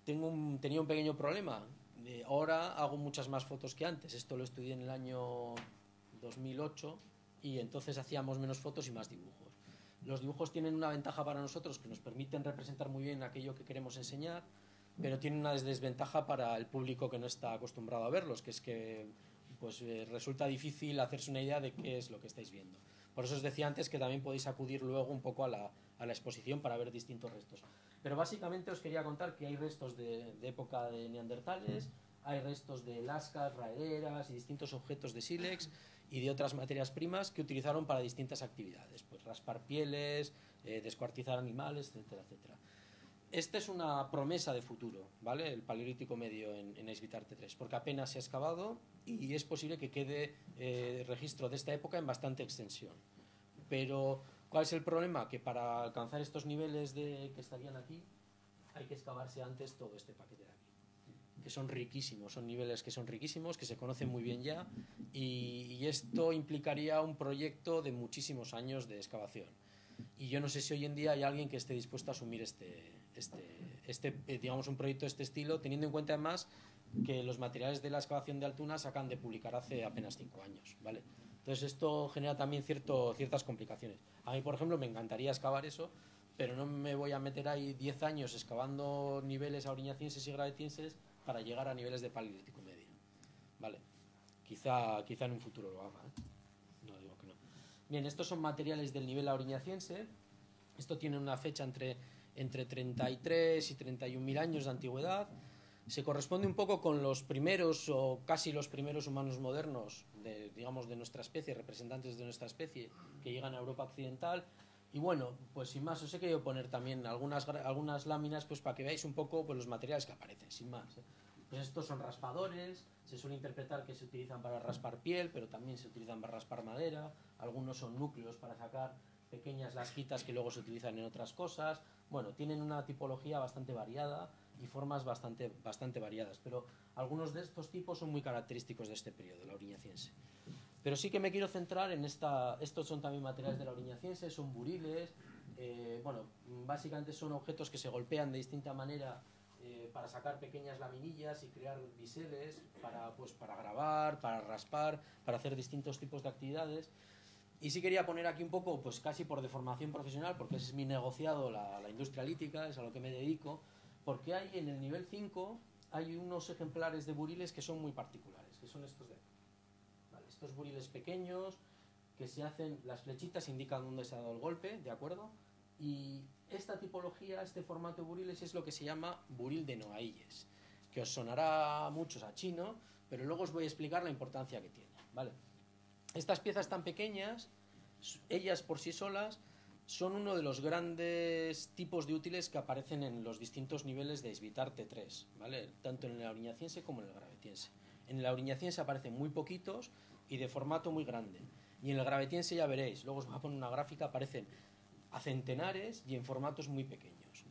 S2: Tenía un pequeño problema. Ahora hago muchas más fotos que antes. Esto lo estudié en el año 2008 y entonces hacíamos menos fotos y más dibujos. Los dibujos tienen una ventaja para nosotros, que nos permiten representar muy bien aquello que queremos enseñar, pero tienen una desventaja para el público que no está acostumbrado a verlos, que es que resulta difícil hacerse una idea de qué es lo que estáis viendo. Por eso os decía antes que también podéis acudir luego un poco a la exposición para ver distintos restos. Pero básicamente os quería contar que hay restos de época de neandertales, hay restos de lascas, raederas y distintos objetos de sílex y de otras materias primas que utilizaron para distintas actividades, pues raspar pieles, descuartizar animales, etcétera, etcétera. Esta es una promesa de futuro, ¿vale? El Paleolítico Medio en Svitarte 3, porque apenas se ha excavado y es posible que quede registro de esta época en bastante extensión. Pero, ¿cuál es el problema? Que para alcanzar estos niveles que estarían aquí, hay que excavarse antes todo este paquete de aquí, que son riquísimos, son niveles que son riquísimos, que se conocen muy bien ya, y esto implicaría un proyecto de muchísimos años de excavación. Y yo no sé si hoy en día hay alguien que esté dispuesto a asumir digamos, un proyecto de este estilo, teniendo en cuenta además que los materiales de la excavación de Altuna se acaban de publicar hace apenas 5 años, ¿vale? Entonces esto genera también ciertas complicaciones. A mí, por ejemplo, me encantaría excavar eso, pero no me voy a meter ahí 10 años excavando niveles auriñacienses y gravetienses para llegar a niveles de Paleolítico Medio, ¿vale? Quizá en un futuro lo haga, ¿eh? No digo que no. Bien, estos son materiales del nivel auriñaciense. Esto tiene una fecha entre 33 y 31.000 años de antigüedad. Se corresponde un poco con los primeros o casi los primeros humanos modernos digamos, de nuestra especie, representantes de nuestra especie que llegan a Europa occidental. Y bueno, pues sin más, os he querido poner también algunas láminas pues para que veáis un poco pues, los materiales que aparecen, sin más, ¿eh? Pues estos son raspadores, se suele interpretar que se utilizan para raspar piel, pero también se utilizan para raspar madera. Algunos son núcleos para sacar pequeñas lasquitas que luego se utilizan en otras cosas. Bueno, tienen una tipología bastante variada y formas bastante variadas, pero algunos de estos tipos son muy característicos de este periodo, la auriñaciense. Pero sí que me quiero centrar en estos son también materiales de la auriñaciense, son buriles, bueno, básicamente son objetos que se golpean de distinta manera para sacar pequeñas laminillas y crear biseles para grabar, para raspar, para hacer distintos tipos de actividades. Y sí quería poner aquí un poco, pues casi por deformación profesional, porque ese es mi negociado, la industria lítica, es a lo que me dedico, porque hay en el nivel 5 hay unos ejemplares de buriles que son muy particulares, que son estos de aquí. Vale, estos buriles pequeños que se hacen, las flechitas indican dónde se ha dado el golpe, ¿de acuerdo? Y esta tipología, este formato de buriles es lo que se llama buril de Noailles, que os sonará a muchos a chino, pero luego os voy a explicar la importancia que tiene, ¿vale? Estas piezas tan pequeñas, ellas por sí solas, son uno de los grandes tipos de útiles que aparecen en los distintos niveles de Svitarte 3, ¿vale? Tanto en el auriñaciense como en el gravetiense. En el auriñaciense aparecen muy poquitos y de formato muy grande. Y en el gravetiense ya veréis, luego os voy a poner una gráfica, aparecen a centenares y en formatos muy pequeños.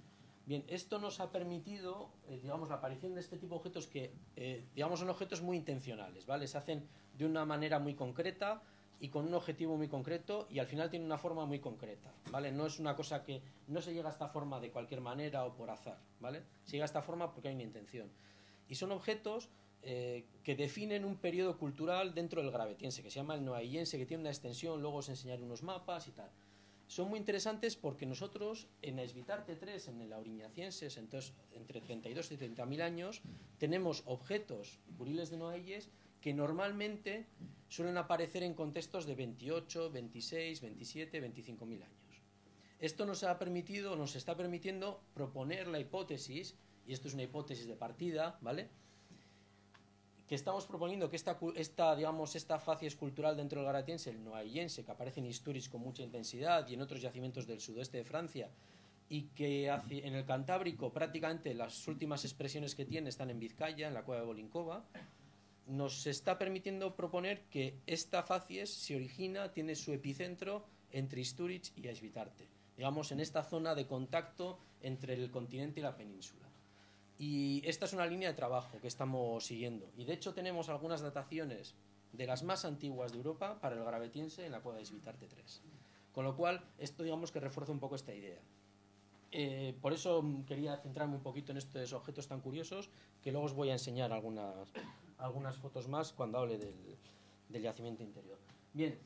S2: Bien, esto nos ha permitido, digamos, la aparición de este tipo de objetos que, digamos, son objetos muy intencionales, ¿vale? Se hacen de una manera muy concreta y con un objetivo muy concreto y al final tiene una forma muy concreta, ¿vale? No es una cosa que no se llega a esta forma de cualquier manera o por azar, ¿vale? Se llega a esta forma porque hay una intención. Y son objetos que definen un periodo cultural dentro del gravetiense, que se llama el noaillense, que tiene una extensión, luego os enseñaré unos mapas y tal. Son muy interesantes porque nosotros en Svitarte 3, en el auriñaciense, entonces entre 32 y 30.000 años, tenemos objetos, buriles de Noailles, que normalmente suelen aparecer en contextos de 28, 26, 27, 25.000 años. Esto nos está permitiendo proponer la hipótesis, y esto es una hipótesis de partida, ¿vale?, que estamos proponiendo que digamos, esta facies cultural dentro del Garatiense, el noaillense, que aparece en Istúriz con mucha intensidad y en otros yacimientos del sudoeste de Francia, y que en el Cantábrico prácticamente las últimas expresiones que tiene están en Vizcaya, en la cueva de Bolincova, nos está permitiendo proponer que esta facies se origina, tiene su epicentro entre Istúriz y Aizvitarte, digamos en esta zona de contacto entre el continente y la península. Y esta es una línea de trabajo que estamos siguiendo, y de hecho tenemos algunas dataciones de las más antiguas de Europa para el Gravetiense en la cueva de Aizvitarte 3, con lo cual esto digamos que refuerza un poco esta idea. Por eso quería centrarme un poquito en estos objetos tan curiosos, que luego os voy a enseñar algunas fotos más cuando hable del yacimiento interior. Bien,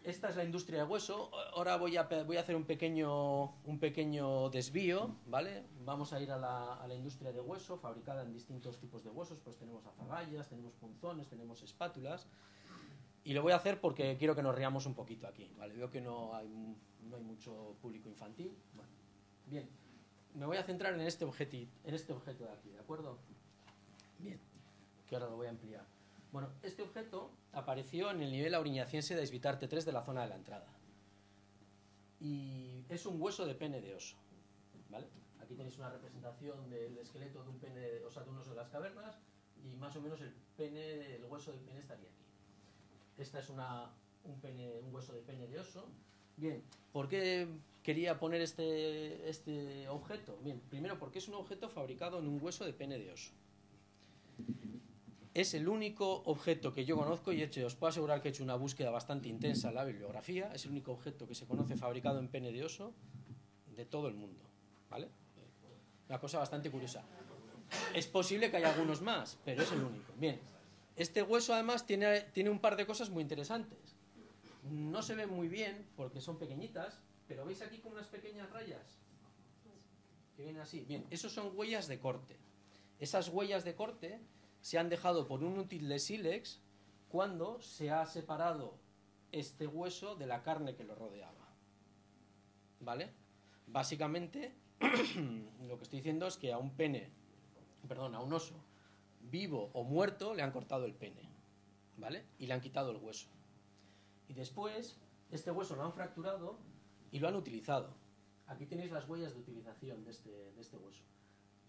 S2: esta es la industria de hueso. Ahora voy a hacer un pequeño desvío, ¿vale? Vamos a ir a la industria de hueso, fabricada en distintos tipos de huesos. Pues tenemos azagallas, tenemos punzones, tenemos espátulas. Y lo voy a hacer porque quiero que nos riamos un poquito aquí, ¿vale? Veo que no hay mucho público infantil. Bueno, bien, me voy a centrar en este objeto de aquí, ¿de acuerdo? Bien, que ahora lo voy a ampliar. Bueno, este objeto apareció en el nivel auriñaciense de Aizvitarte 3 de la zona de la entrada. Y es un hueso de pene de oso, ¿vale? Aquí tenéis una representación del esqueleto de un pene, o sea, de un oso de las cavernas, y más o menos el hueso del pene estaría aquí. Esta es un hueso de pene de oso. Bien, ¿por qué quería poner este objeto? Bien, primero porque es un objeto fabricado en un hueso de pene de oso. Es el único objeto que yo conozco, y os puedo asegurar que he hecho una búsqueda bastante intensa en la bibliografía, es el único objeto que se conoce fabricado en pene de oso de todo el mundo, ¿vale? Una cosa bastante curiosa. Es posible que haya algunos más, pero es el único. Bien, este hueso además tiene un par de cosas muy interesantes. No se ve muy bien porque son pequeñitas, pero ¿veis aquí con unas pequeñas rayas? Que vienen así. Bien, esos son huellas de corte. Esas huellas de corte se han dejado por un útil de sílex cuando se ha separado este hueso de la carne que lo rodeaba, ¿vale? Básicamente lo que estoy diciendo es que a un oso vivo o muerto le han cortado el pene, ¿vale? Y le han quitado el hueso, y después este hueso lo han fracturado y lo han utilizado. Aquí tenéis las huellas de utilización de este hueso.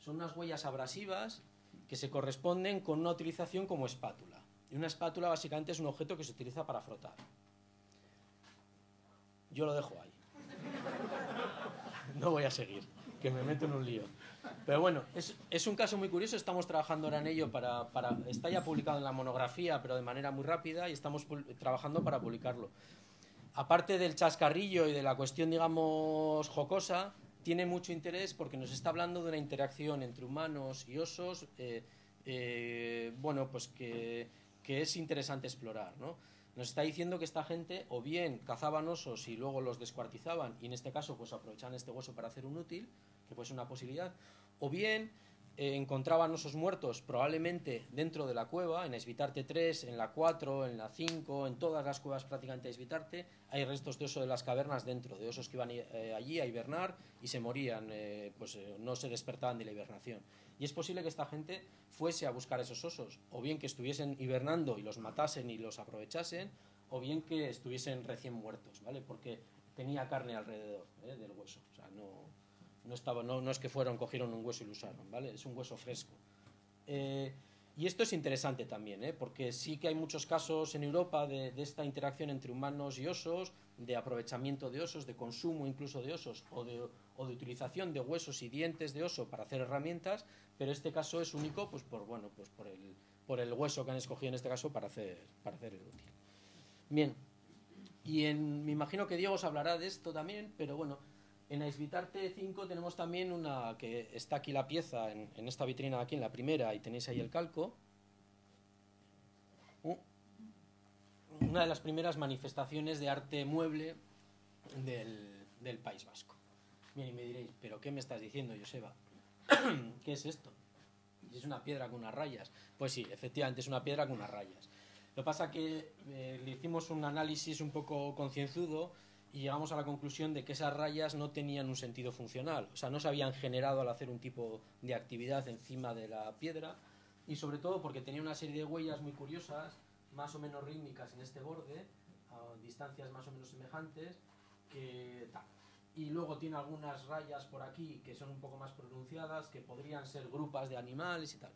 S2: Son unas huellas abrasivas que se corresponden con una utilización como espátula. Y una espátula básicamente es un objeto que se utiliza para frotar. Yo lo dejo ahí. No voy a seguir, que me meto en un lío. Pero bueno, es un caso muy curioso. Estamos trabajando ahora en ello está ya publicado en la monografía, pero de manera muy rápida, y estamos trabajando para publicarlo. Aparte del chascarrillo y de la cuestión, digamos, jocosa, tiene mucho interés porque nos está hablando de una interacción entre humanos y osos, bueno, pues que es interesante explorar, ¿no? Nos está diciendo que esta gente o bien cazaban osos y luego los descuartizaban, y en este caso pues aprovechaban este hueso para hacer un útil, que puede ser una posibilidad, o bien encontraban osos muertos probablemente dentro de la cueva, en Aizvitarte 3, en la 4, en la 5, en todas las cuevas prácticamente de Aizvitarte, hay restos de oso de las cavernas dentro, de osos que iban allí a hibernar y se morían, no se despertaban de la hibernación. Y es posible que esta gente fuese a buscar esos osos, o bien que estuviesen hibernando y los matasen y los aprovechasen, o bien que estuviesen recién muertos, ¿vale? Porque tenía carne alrededor del hueso, o sea, no es que cogieron un hueso y lo usaron, ¿vale? Es un hueso fresco. Y esto es interesante también, porque sí que hay muchos casos en Europa de esta interacción entre humanos y osos, de aprovechamiento de osos, de consumo incluso de osos, o de utilización de huesos y dientes de oso para hacer herramientas, pero este caso es único pues por el hueso que han escogido en este caso para hacer el útil. Bien, y me imagino que Diego os hablará de esto también, pero bueno, en Aizvitarte 5 tenemos también una que está aquí la pieza, en esta vitrina de aquí, en la primera, y tenéis ahí el calco. Una de las primeras manifestaciones de arte mueble del País Vasco. Bien, y me diréis, ¿pero qué me estás diciendo, Joseba? ¿Qué es esto? ¿Es una piedra con unas rayas? Pues sí, efectivamente es una piedra con unas rayas. Lo que pasa es que le hicimos un análisis un poco concienzudo y llegamos a la conclusión de que esas rayas no tenían un sentido funcional, o sea, no se habían generado al hacer un tipo de actividad encima de la piedra, y sobre todo porque tenía una serie de huellas muy curiosas, más o menos rítmicas en este borde, a distancias más o menos semejantes, que tal. Y luego tiene algunas rayas por aquí que son un poco más pronunciadas, que podrían ser grupas de animales y tal.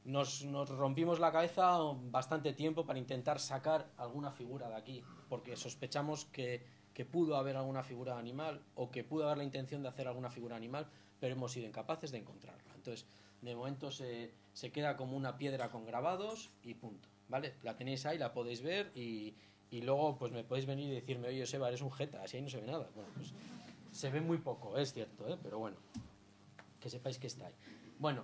S2: Nos rompimos la cabeza bastante tiempo para intentar sacar alguna figura de aquí, porque sospechamos que pudo haber alguna figura animal o que pudo haber la intención de hacer alguna figura animal, pero hemos sido incapaces de encontrarla. Entonces, de momento se queda como una piedra con grabados y punto, ¿vale? La tenéis ahí, la podéis ver y luego pues me podéis venir y decirme, oye, Seba, eres un jeta, así ahí no se ve nada. Bueno, pues se ve muy poco, es cierto, ¿eh? Pero bueno, que sepáis que está ahí. Bueno,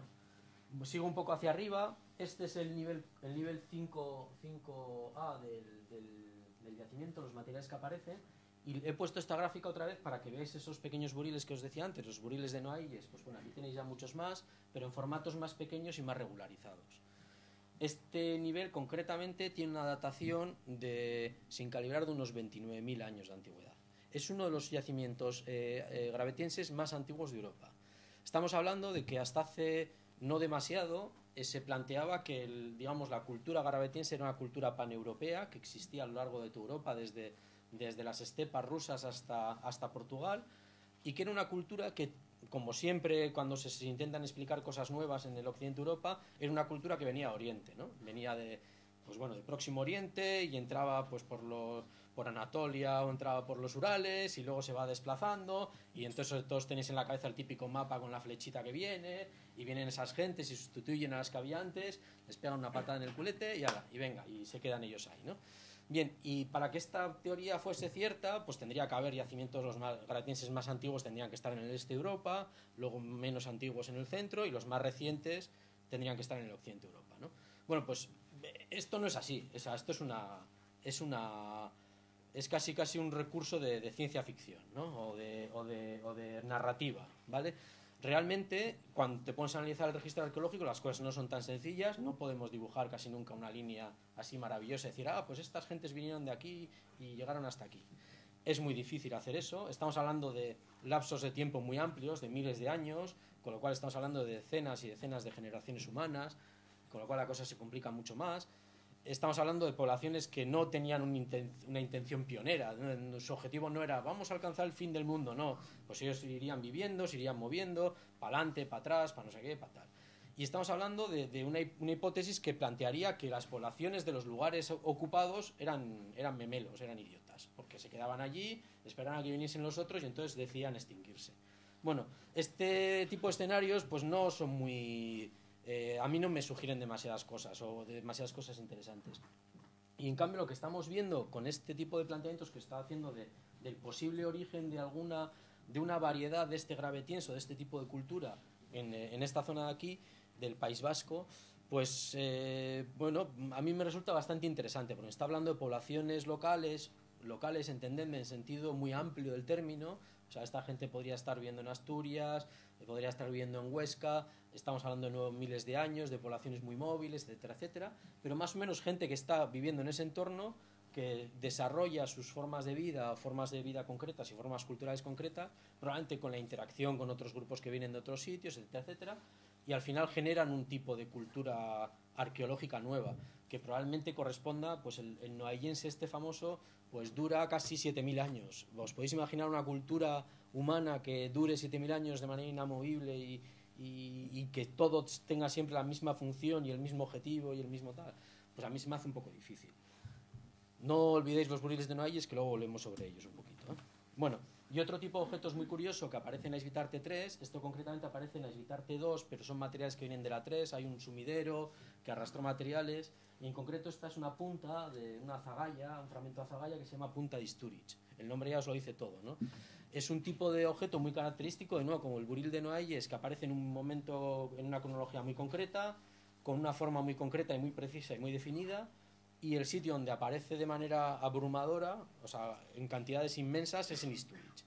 S2: sigo un poco hacia arriba. Este es el nivel 5A del yacimiento, los materiales que aparecen. Y he puesto esta gráfica otra vez para que veáis esos pequeños buriles que os decía antes, los buriles de Noailles. Pues bueno, aquí tenéis ya muchos más, pero en formatos más pequeños y más regularizados. Este nivel concretamente tiene una datación sin calibrar de unos 29.000 años de antigüedad. Es uno de los yacimientos gravetienses más antiguos de Europa. Estamos hablando de que hasta hace no demasiado se planteaba que digamos, la cultura gravetiense era una cultura paneuropea que existía a lo largo de toda Europa, desde las estepas rusas hasta Portugal, y que era una cultura que, como siempre cuando se intentan explicar cosas nuevas en el occidente de Europa, era una cultura que venía a Oriente, ¿no? Venía del Próximo Oriente y entraba pues por Anatolia o entraba por los Urales y luego se va desplazando, y entonces todos tenéis en la cabeza el típico mapa con la flechita que viene, y vienen esas gentes y sustituyen a las que había antes, les pegan una patada en el culete y venga, y se quedan ellos ahí, ¿no? Bien, y para que esta teoría fuese cierta, pues tendría que haber yacimientos, los gravetienses más antiguos tendrían que estar en el este de Europa, luego menos antiguos en el centro, y los más recientes tendrían que estar en el occidente de Europa, ¿no? Bueno, pues esto no es así, esto es casi un recurso de ciencia ficción, ¿no? o de narrativa, ¿vale? Realmente, cuando te pones a analizar el registro arqueológico, las cosas no son tan sencillas, no podemos dibujar casi nunca una línea así maravillosa y decir, pues estas gentes vinieron de aquí y llegaron hasta aquí. Es muy difícil hacer eso, estamos hablando de lapsos de tiempo muy amplios, de miles de años, con lo cual estamos hablando de decenas y decenas de generaciones humanas, con lo cual la cosa se complica mucho más. Estamos hablando de poblaciones que no tenían una intención pionera, ¿no? Su objetivo no era vamos a alcanzar el fin del mundo, no, pues ellos irían viviendo, se irían moviendo para adelante, para atrás, para no sé qué, para tal. Y estamos hablando de una hipótesis que plantearía que las poblaciones de los lugares ocupados eran memelos, eran idiotas, porque se quedaban allí, esperaban a que viniesen los otros y entonces decían extinguirse. Bueno, este tipo de escenarios pues no son muy... a mí no me sugieren demasiadas cosas o demasiadas cosas interesantes. Y en cambio lo que estamos viendo con este tipo de planteamientos que está haciendo del posible origen de una variedad de este gravetiense o de este tipo de cultura en esta zona de aquí, del País Vasco, pues bueno, a mí me resulta bastante interesante, porque está hablando de poblaciones locales, entendedme en sentido muy amplio del término. O sea, esta gente podría estar viviendo en Asturias, podría estar viviendo en Huesca, estamos hablando de miles de años, de poblaciones muy móviles, etcétera, etcétera, pero más o menos gente que está viviendo en ese entorno, que desarrolla sus formas de vida concretas y formas culturales concretas, probablemente con la interacción con otros grupos que vienen de otros sitios, etcétera, etcétera, y al final generan un tipo de cultura arqueológica nueva, que probablemente corresponda, pues el noaillense este famoso, pues dura casi 7.000 años. ¿Os podéis imaginar una cultura humana que dure 7.000 años de manera inamovible y que todo tenga siempre la misma función y el mismo objetivo y el mismo tal? Pues a mí se me hace un poco difícil. No olvidéis los buriles de Noailles, que luego volvemos sobre ellos un poquito, ¿eh? Bueno, y otro tipo de objetos muy curioso que aparece en la Svitarte 3, esto concretamente aparece en la Svitarte 2, pero son materiales que vienen de la 3, hay un sumidero que arrastró materiales, y en concreto esta es una punta de una azagaya, un fragmento de azagaya que se llama punta de Istúriz. El nombre ya os lo dice todo, ¿no? Es un tipo de objeto muy característico, de nuevo, como el buril de Noailles, que aparece en un momento, en una cronología muy concreta, con una forma muy concreta y muy precisa y muy definida, y el sitio donde aparece de manera abrumadora, o sea, en cantidades inmensas, es en Istúriz.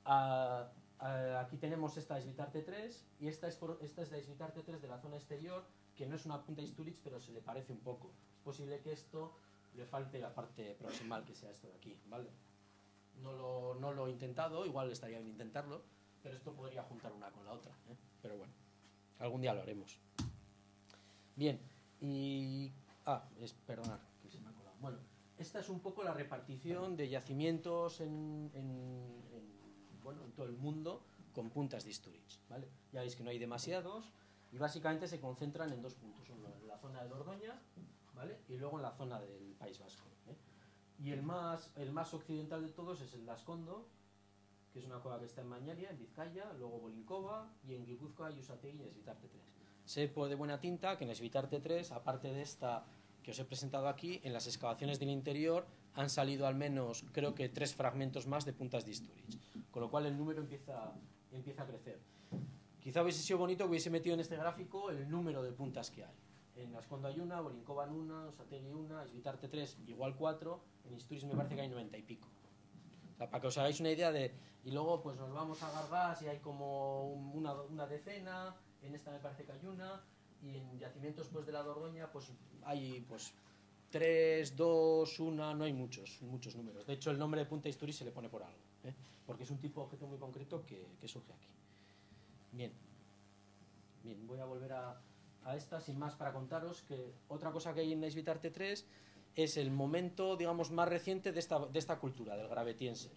S2: Aquí tenemos esta Svitarte 3, y esta es la Svitarte 3 de la zona exterior, que no es una punta Istúriz, pero se le parece un poco. Es posible que esto le falte la parte proximal, que sea esto de aquí, ¿vale? No lo he intentado, igual estaría bien intentarlo, pero esto podría juntar una con la otra, ¿eh? Pero bueno, algún día lo haremos. Bien, y... perdonad, que se me ha colado. Bueno, esta es un poco la repartición de yacimientos en todo el mundo con puntas de Sturridge, ¿vale? Ya veis que no hay demasiados y básicamente se concentran en dos puntos, uno en la zona de Dordoña, ¿vale? Y luego en la zona del País Vasco, ¿eh? Y el más occidental de todos es el de Ascondo, que es una cueva que está en Mañaria, en Vizcaya, luego Bolincova, y en Guipúzcoa y Usategui y Esvitarte 3. Sé de buena tinta que en Esvitarte 3, aparte de esta que os he presentado aquí, en las excavaciones del interior han salido al menos, creo que 3 fragmentos más de puntas de Sturridge, con lo cual el número empieza a crecer. Quizá hubiese sido bonito que hubiese metido en este gráfico el número de puntas que hay. En Ascondo hay una, Bolincova una, Usategui una, Esvitarte 3 igual 4, en Sturridge me parece que hay 90 y pico. O sea, para que os hagáis una idea de... Y luego pues nos vamos a Gargás y hay como una decena, en esta me parece que hay una, y en yacimientos pues de la Dordoña pues hay pues 3, 2, 1, no hay muchos números. De hecho el nombre de punta Sturridge se le pone por algo, ¿eh? Porque es un tipo de objeto muy concreto que surge aquí. Bien, voy a volver a esta sin más para contaros que otra cosa que hay en Esvitarte 3 es el momento, digamos, más reciente de esta cultura, del gravetiense,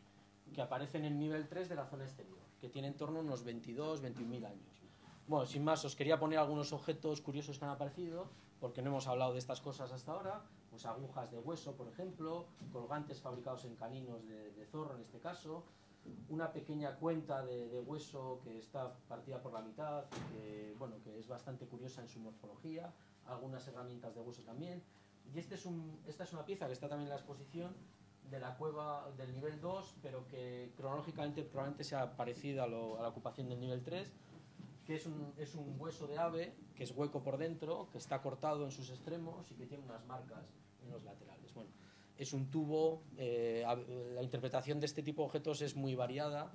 S2: que aparece en el nivel 3 de la zona exterior, que tiene en torno a unos 22, 21.000 años. Bueno, sin más, os quería poner algunos objetos curiosos que han aparecido, porque no hemos hablado de estas cosas hasta ahora, pues agujas de hueso, por ejemplo, colgantes fabricados en caninos de zorro, en este caso, una pequeña cuenta de hueso que está partida por la mitad, que es bastante curiosa en su morfología, algunas herramientas de hueso también. Y esta es una pieza que está también en la exposición de la cueva del nivel 2, pero que cronológicamente probablemente sea parecida a la ocupación del nivel 3, que es un hueso de ave, que es hueco por dentro, que está cortado en sus extremos y que tiene unas marcas en los laterales. Bueno, es un tubo, la interpretación de este tipo de objetos es muy variada.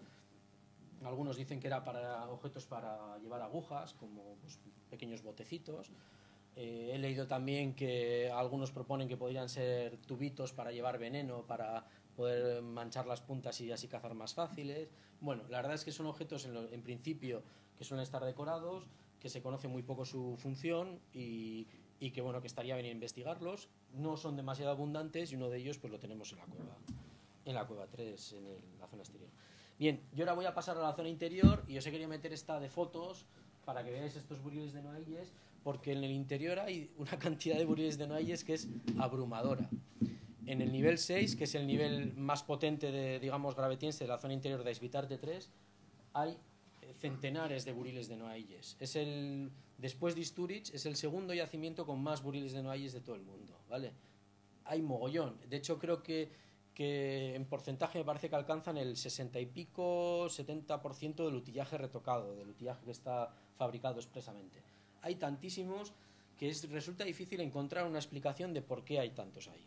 S2: Algunos dicen que era para objetos para llevar agujas, como pues, pequeños botecitos. He leído también que algunos proponen que podrían ser tubitos para llevar veneno, para poder manchar las puntas y así cazar más fáciles. Bueno, la verdad es que son objetos en principio que suelen estar decorados, que se conoce muy poco su función y que bueno, que estaría bien investigarlos. No son demasiado abundantes y uno de ellos pues lo tenemos en la cueva 3, en la zona exterior. Bien, yo ahora voy a pasar a la zona interior y os he querido meter esta de fotos para que veáis estos buriles de Noailles, porque en el interior hay una cantidad de buriles de Noailles que es abrumadora. En el nivel 6, que es el nivel más potente de, digamos, gravetiense de la zona interior de Esvitarte 3, hay centenares de buriles de Noailles. Después de Sturridge, es el segundo yacimiento con más buriles de Noailles de todo el mundo, ¿vale? Hay mogollón. De hecho, creo que en porcentaje me parece que alcanzan el 60 y pico, 70% del utillaje retocado, del utillaje que está fabricado expresamente. Hay tantísimos que resulta difícil encontrar una explicación de por qué hay tantos ahí.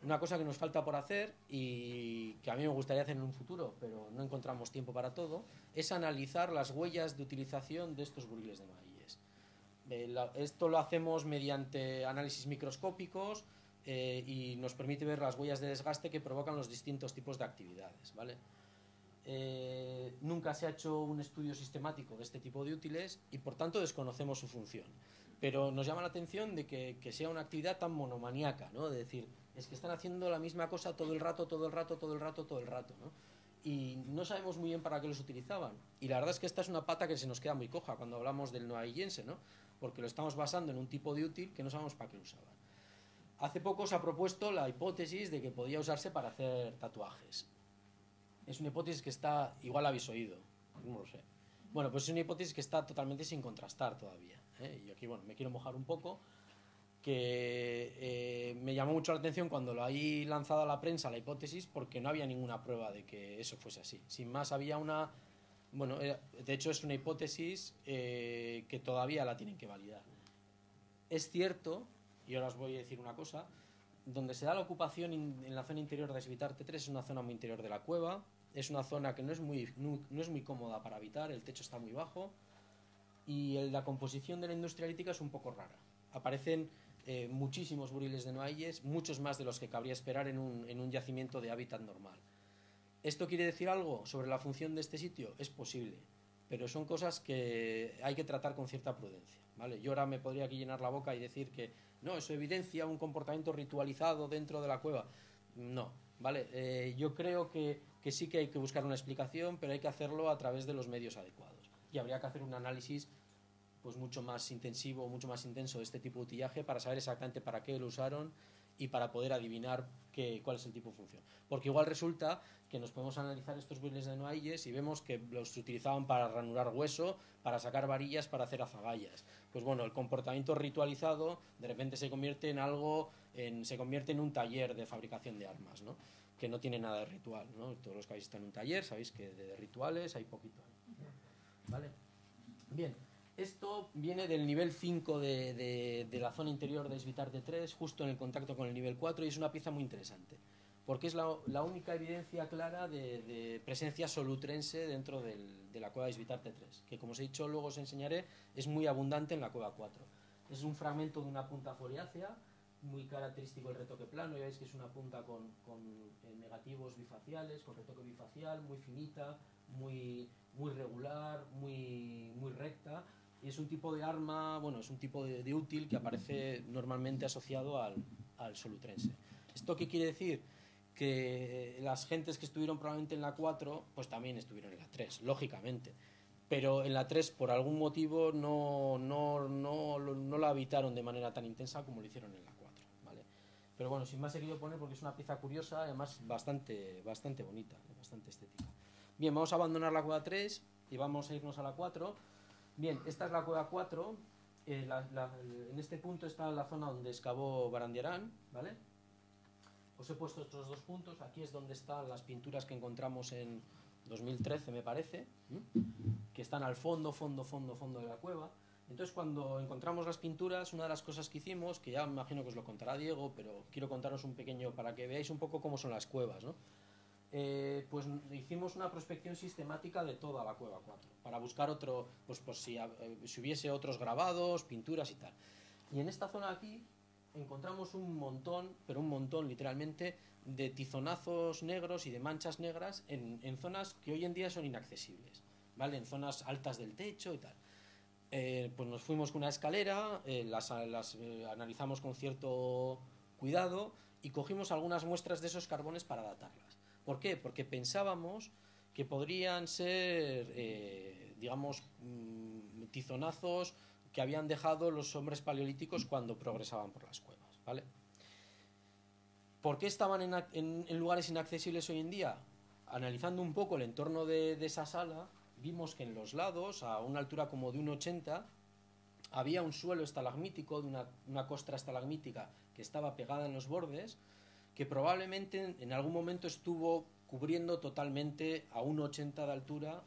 S2: Una cosa que nos falta por hacer y que a mí me gustaría hacer en un futuro, pero no encontramos tiempo para todo, es analizar las huellas de utilización de estos buriles de Noailles. Esto lo hacemos mediante análisis microscópicos y nos permite ver las huellas de desgaste que provocan los distintos tipos de actividades, ¿vale? Nunca se ha hecho un estudio sistemático de este tipo de útiles y por tanto desconocemos su función, pero nos llama la atención de que sea una actividad tan monomaníaca, ¿no? De decir, es que están haciendo la misma cosa todo el rato, ¿no? Y no sabemos muy bien para qué los utilizaban, y la verdad es que esta es una pata que se nos queda muy coja cuando hablamos del noaillense, ¿no? Porque lo estamos basando en un tipo de útil que no sabemos para qué lo usaban. Hace poco se ha propuesto la hipótesis de que podía usarse para hacer tatuajes. Es una hipótesis que está, igual habéis oído, no lo sé. Bueno, pues es una hipótesis que está totalmente sin contrastar todavía, ¿eh? Y aquí, bueno, me quiero mojar un poco, que me llamó mucho la atención cuando lo hay lanzado a la prensa la hipótesis, porque no había ninguna prueba de que eso fuese así. Sin más, había una... Bueno, de hecho es una hipótesis que todavía la tienen que validar. Es cierto, y ahora os voy a decir una cosa, donde se da la ocupación en la zona interior de Esvitarte 3 es una zona muy interior de la cueva, es una zona que no es muy cómoda para habitar, el techo está muy bajo y la composición de la industria lítica es un poco rara. Aparecen muchísimos buriles de Noailles, muchos más de los que cabría esperar en un yacimiento de hábitat normal. ¿Esto quiere decir algo sobre la función de este sitio? Es posible, pero son cosas que hay que tratar con cierta prudencia, ¿vale? Yo ahora me podría aquí llenar la boca y decir que no, eso evidencia un comportamiento ritualizado dentro de la cueva. No, ¿vale? Yo creo que sí que hay que buscar una explicación, pero hay que hacerlo a través de los medios adecuados. Y habría que hacer un análisis pues mucho más intensivo, mucho más intenso de este tipo de utillaje para saber exactamente para qué lo usaron y para poder adivinar cuál es el tipo de función. Porque igual resulta que nos podemos analizar estos builes de Noailles y vemos que los utilizaban para ranurar hueso, para sacar varillas, para hacer azagallas. Pues bueno, el comportamiento ritualizado de repente se convierte en algo, se convierte en un taller de fabricación de armas, ¿no? Que no tiene nada de ritual, ¿no? Todos los que habéis estado en un taller sabéis que de rituales hay poquito, ¿vale? Bien. Esto viene del nivel 5 de la zona interior de Svitarte 3, justo en el contacto con el nivel 4, y es una pieza muy interesante, porque es la única evidencia clara de presencia solutrense dentro de la cueva de Svitarte 3, que como os he dicho, luego os enseñaré, es muy abundante en la cueva 4. Es un fragmento de una punta foliácea, muy característico el retoque plano, ya veis que es una punta con negativos bifaciales, con retoque bifacial, muy finita, muy regular, muy recta. Y es un tipo de arma, bueno, es un tipo de útil que aparece normalmente asociado al solutrense. ¿Esto qué quiere decir? Que las gentes que estuvieron probablemente en la 4, pues también estuvieron en la 3, lógicamente. Pero en la 3, por algún motivo, no la habitaron de manera tan intensa como lo hicieron en la 4, ¿vale? Pero bueno, sin más he querido poner porque es una pieza curiosa, además bastante bonita, bastante estética. Bien, vamos a abandonar la cueva 3 y vamos a irnos a la 4. Bien, esta es la cueva 4. En este punto está la zona donde excavó Barandiarán, ¿vale? Os he puesto estos dos puntos. Aquí es donde están las pinturas que encontramos en 2013, me parece, que están al fondo de la cueva. Entonces, cuando encontramos las pinturas, una de las cosas que hicimos, que ya me imagino que os lo contará Diego, pero quiero contaros un pequeño, para que veáis un poco cómo son las cuevas, ¿no? Pues hicimos una prospección sistemática de toda la cueva 4 para buscar otro, pues si hubiese otros grabados, pinturas y tal. Y en esta zona aquí encontramos un montón, pero un montón literalmente, de tizonazos negros y de manchas negras en zonas que hoy en día son inaccesibles, ¿vale? En zonas altas del techo y tal. Pues nos fuimos con una escalera, las analizamos con cierto cuidado y cogimos algunas muestras de esos carbones para datarlas. ¿Por qué? Porque pensábamos que podrían ser, digamos, tizonazos que habían dejado los hombres paleolíticos cuando progresaban por las cuevas, ¿vale? ¿Por qué estaban en lugares inaccesibles hoy en día? Analizando un poco el entorno de esa sala, vimos que en los lados, a una altura como de 1,80, había un suelo estalagmítico, de una costra estalagmítica que estaba pegada en los bordes, que probablemente en algún momento estuvo cubriendo totalmente a 1,80 de altura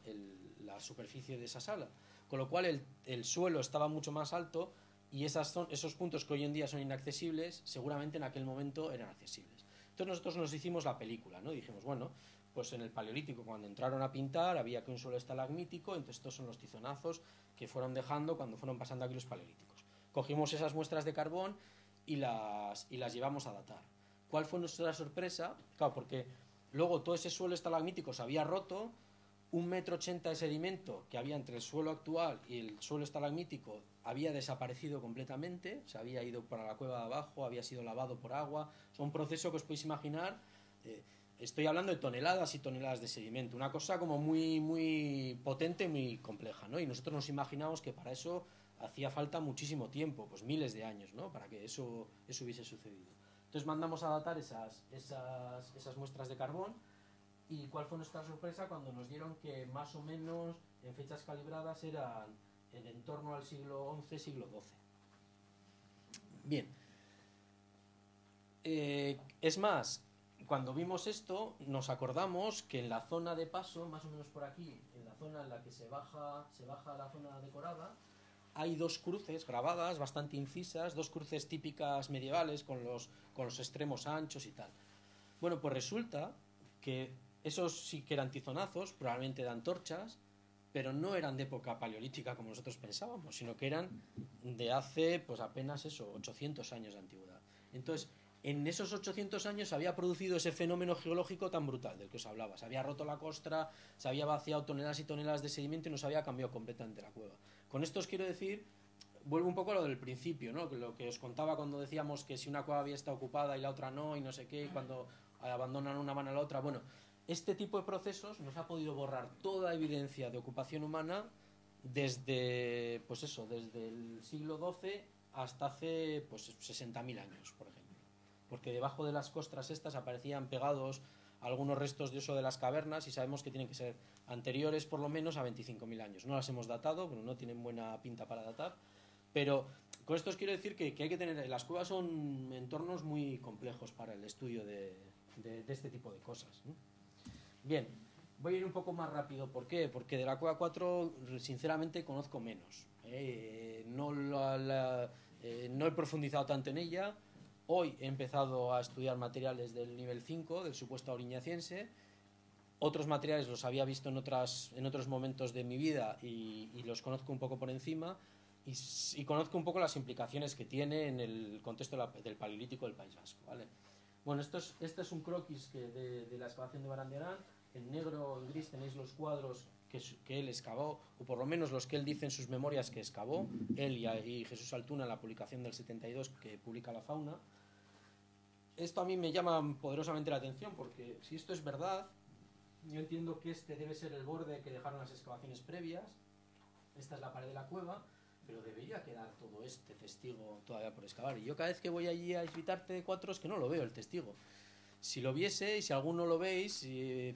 S2: la superficie de esa sala, con lo cual el suelo estaba mucho más alto y esos puntos que hoy en día son inaccesibles seguramente en aquel momento eran accesibles. Entonces nosotros nos hicimos la película, ¿no? Dijimos, bueno, pues en el Paleolítico cuando entraron a pintar había que un suelo estalagmítico, entonces estos son los tizonazos que fueron dejando cuando fueron pasando aquí los Paleolíticos. Cogimos esas muestras de carbón y las llevamos a datar. ¿Cuál fue nuestra sorpresa? Claro, porque luego todo ese suelo estalagmítico se había roto, 1,80 m de sedimento que había entre el suelo actual y el suelo estalagmítico había desaparecido completamente, se había ido para la cueva de abajo, había sido lavado por agua. Es un proceso que os podéis imaginar, estoy hablando de toneladas y toneladas de sedimento, una cosa como muy potente, muy compleja, ¿no? Y nosotros nos imaginamos que para eso hacía falta muchísimo tiempo, pues miles de años, ¿no? Para que eso hubiese sucedido. Entonces mandamos a datar esas muestras de carbón. ¿Y cuál fue nuestra sorpresa cuando nos dieron que más o menos en fechas calibradas eran en torno al siglo XI, siglo XII? Bien. Es más, cuando vimos esto nos acordamos que en la zona de paso, más o menos por aquí, en la zona en la que se baja la zona decorada, hay dos cruces grabadas, bastante incisas, dos cruces típicas medievales con los extremos anchos y tal. Bueno, pues resulta que esos sí que eran tizonazos, probablemente de antorchas, pero no eran de época paleolítica como nosotros pensábamos, sino que eran de hace pues apenas 800 años de antigüedad. Entonces, en esos 800 años se había producido ese fenómeno geológico tan brutal del que os hablaba. Se había roto la costra, se había vaciado toneladas y toneladas de sedimento y nos había cambiado completamente la cueva. Con esto os quiero decir, vuelvo un poco a lo del principio, ¿no? Lo que os contaba cuando decíamos que si una cueva había estado ocupada y la otra no, y no sé qué, y cuando abandonan una mano a la otra. Bueno, este tipo de procesos nos ha podido borrar toda evidencia de ocupación humana desde, pues eso, desde el siglo XII hasta hace pues 60.000 años, por ejemplo. Porque debajo de las costras estas aparecían pegados algunos restos de uso de las cavernas y sabemos que tienen que ser anteriores por lo menos a 25.000 años. No las hemos datado, bueno, no tienen buena pinta para datar, pero con esto os quiero decir que hay que tener... Las cuevas son entornos muy complejos para el estudio de este tipo de cosas, ¿no? Bien, voy a ir un poco más rápido. ¿Por qué? Porque de la cueva 4 sinceramente conozco menos. No he profundizado tanto en ella. Hoy he empezado a estudiar materiales del nivel 5, del supuesto auriñaciense. Otros materiales los había visto en otros momentos de mi vida y los conozco un poco por encima y conozco un poco las implicaciones que tiene en el contexto del Paleolítico del País Vasco, ¿vale? Bueno, este es un croquis de la excavación de Barandiarán. En negro o en gris tenéis los cuadros que él excavó, o por lo menos los que él dice en sus memorias que excavó, él y Jesús Altuna en la publicación del 72 que publica La Fauna. Esto a mí me llama poderosamente la atención porque si esto es verdad, yo entiendo que este debe ser el borde que dejaron las excavaciones previas. Esta es la pared de la cueva, pero debería quedar todo este testigo todavía por excavar. Y yo cada vez que voy allí a visitarte 4 es que no lo veo el testigo. Si lo viese y si alguno lo veis,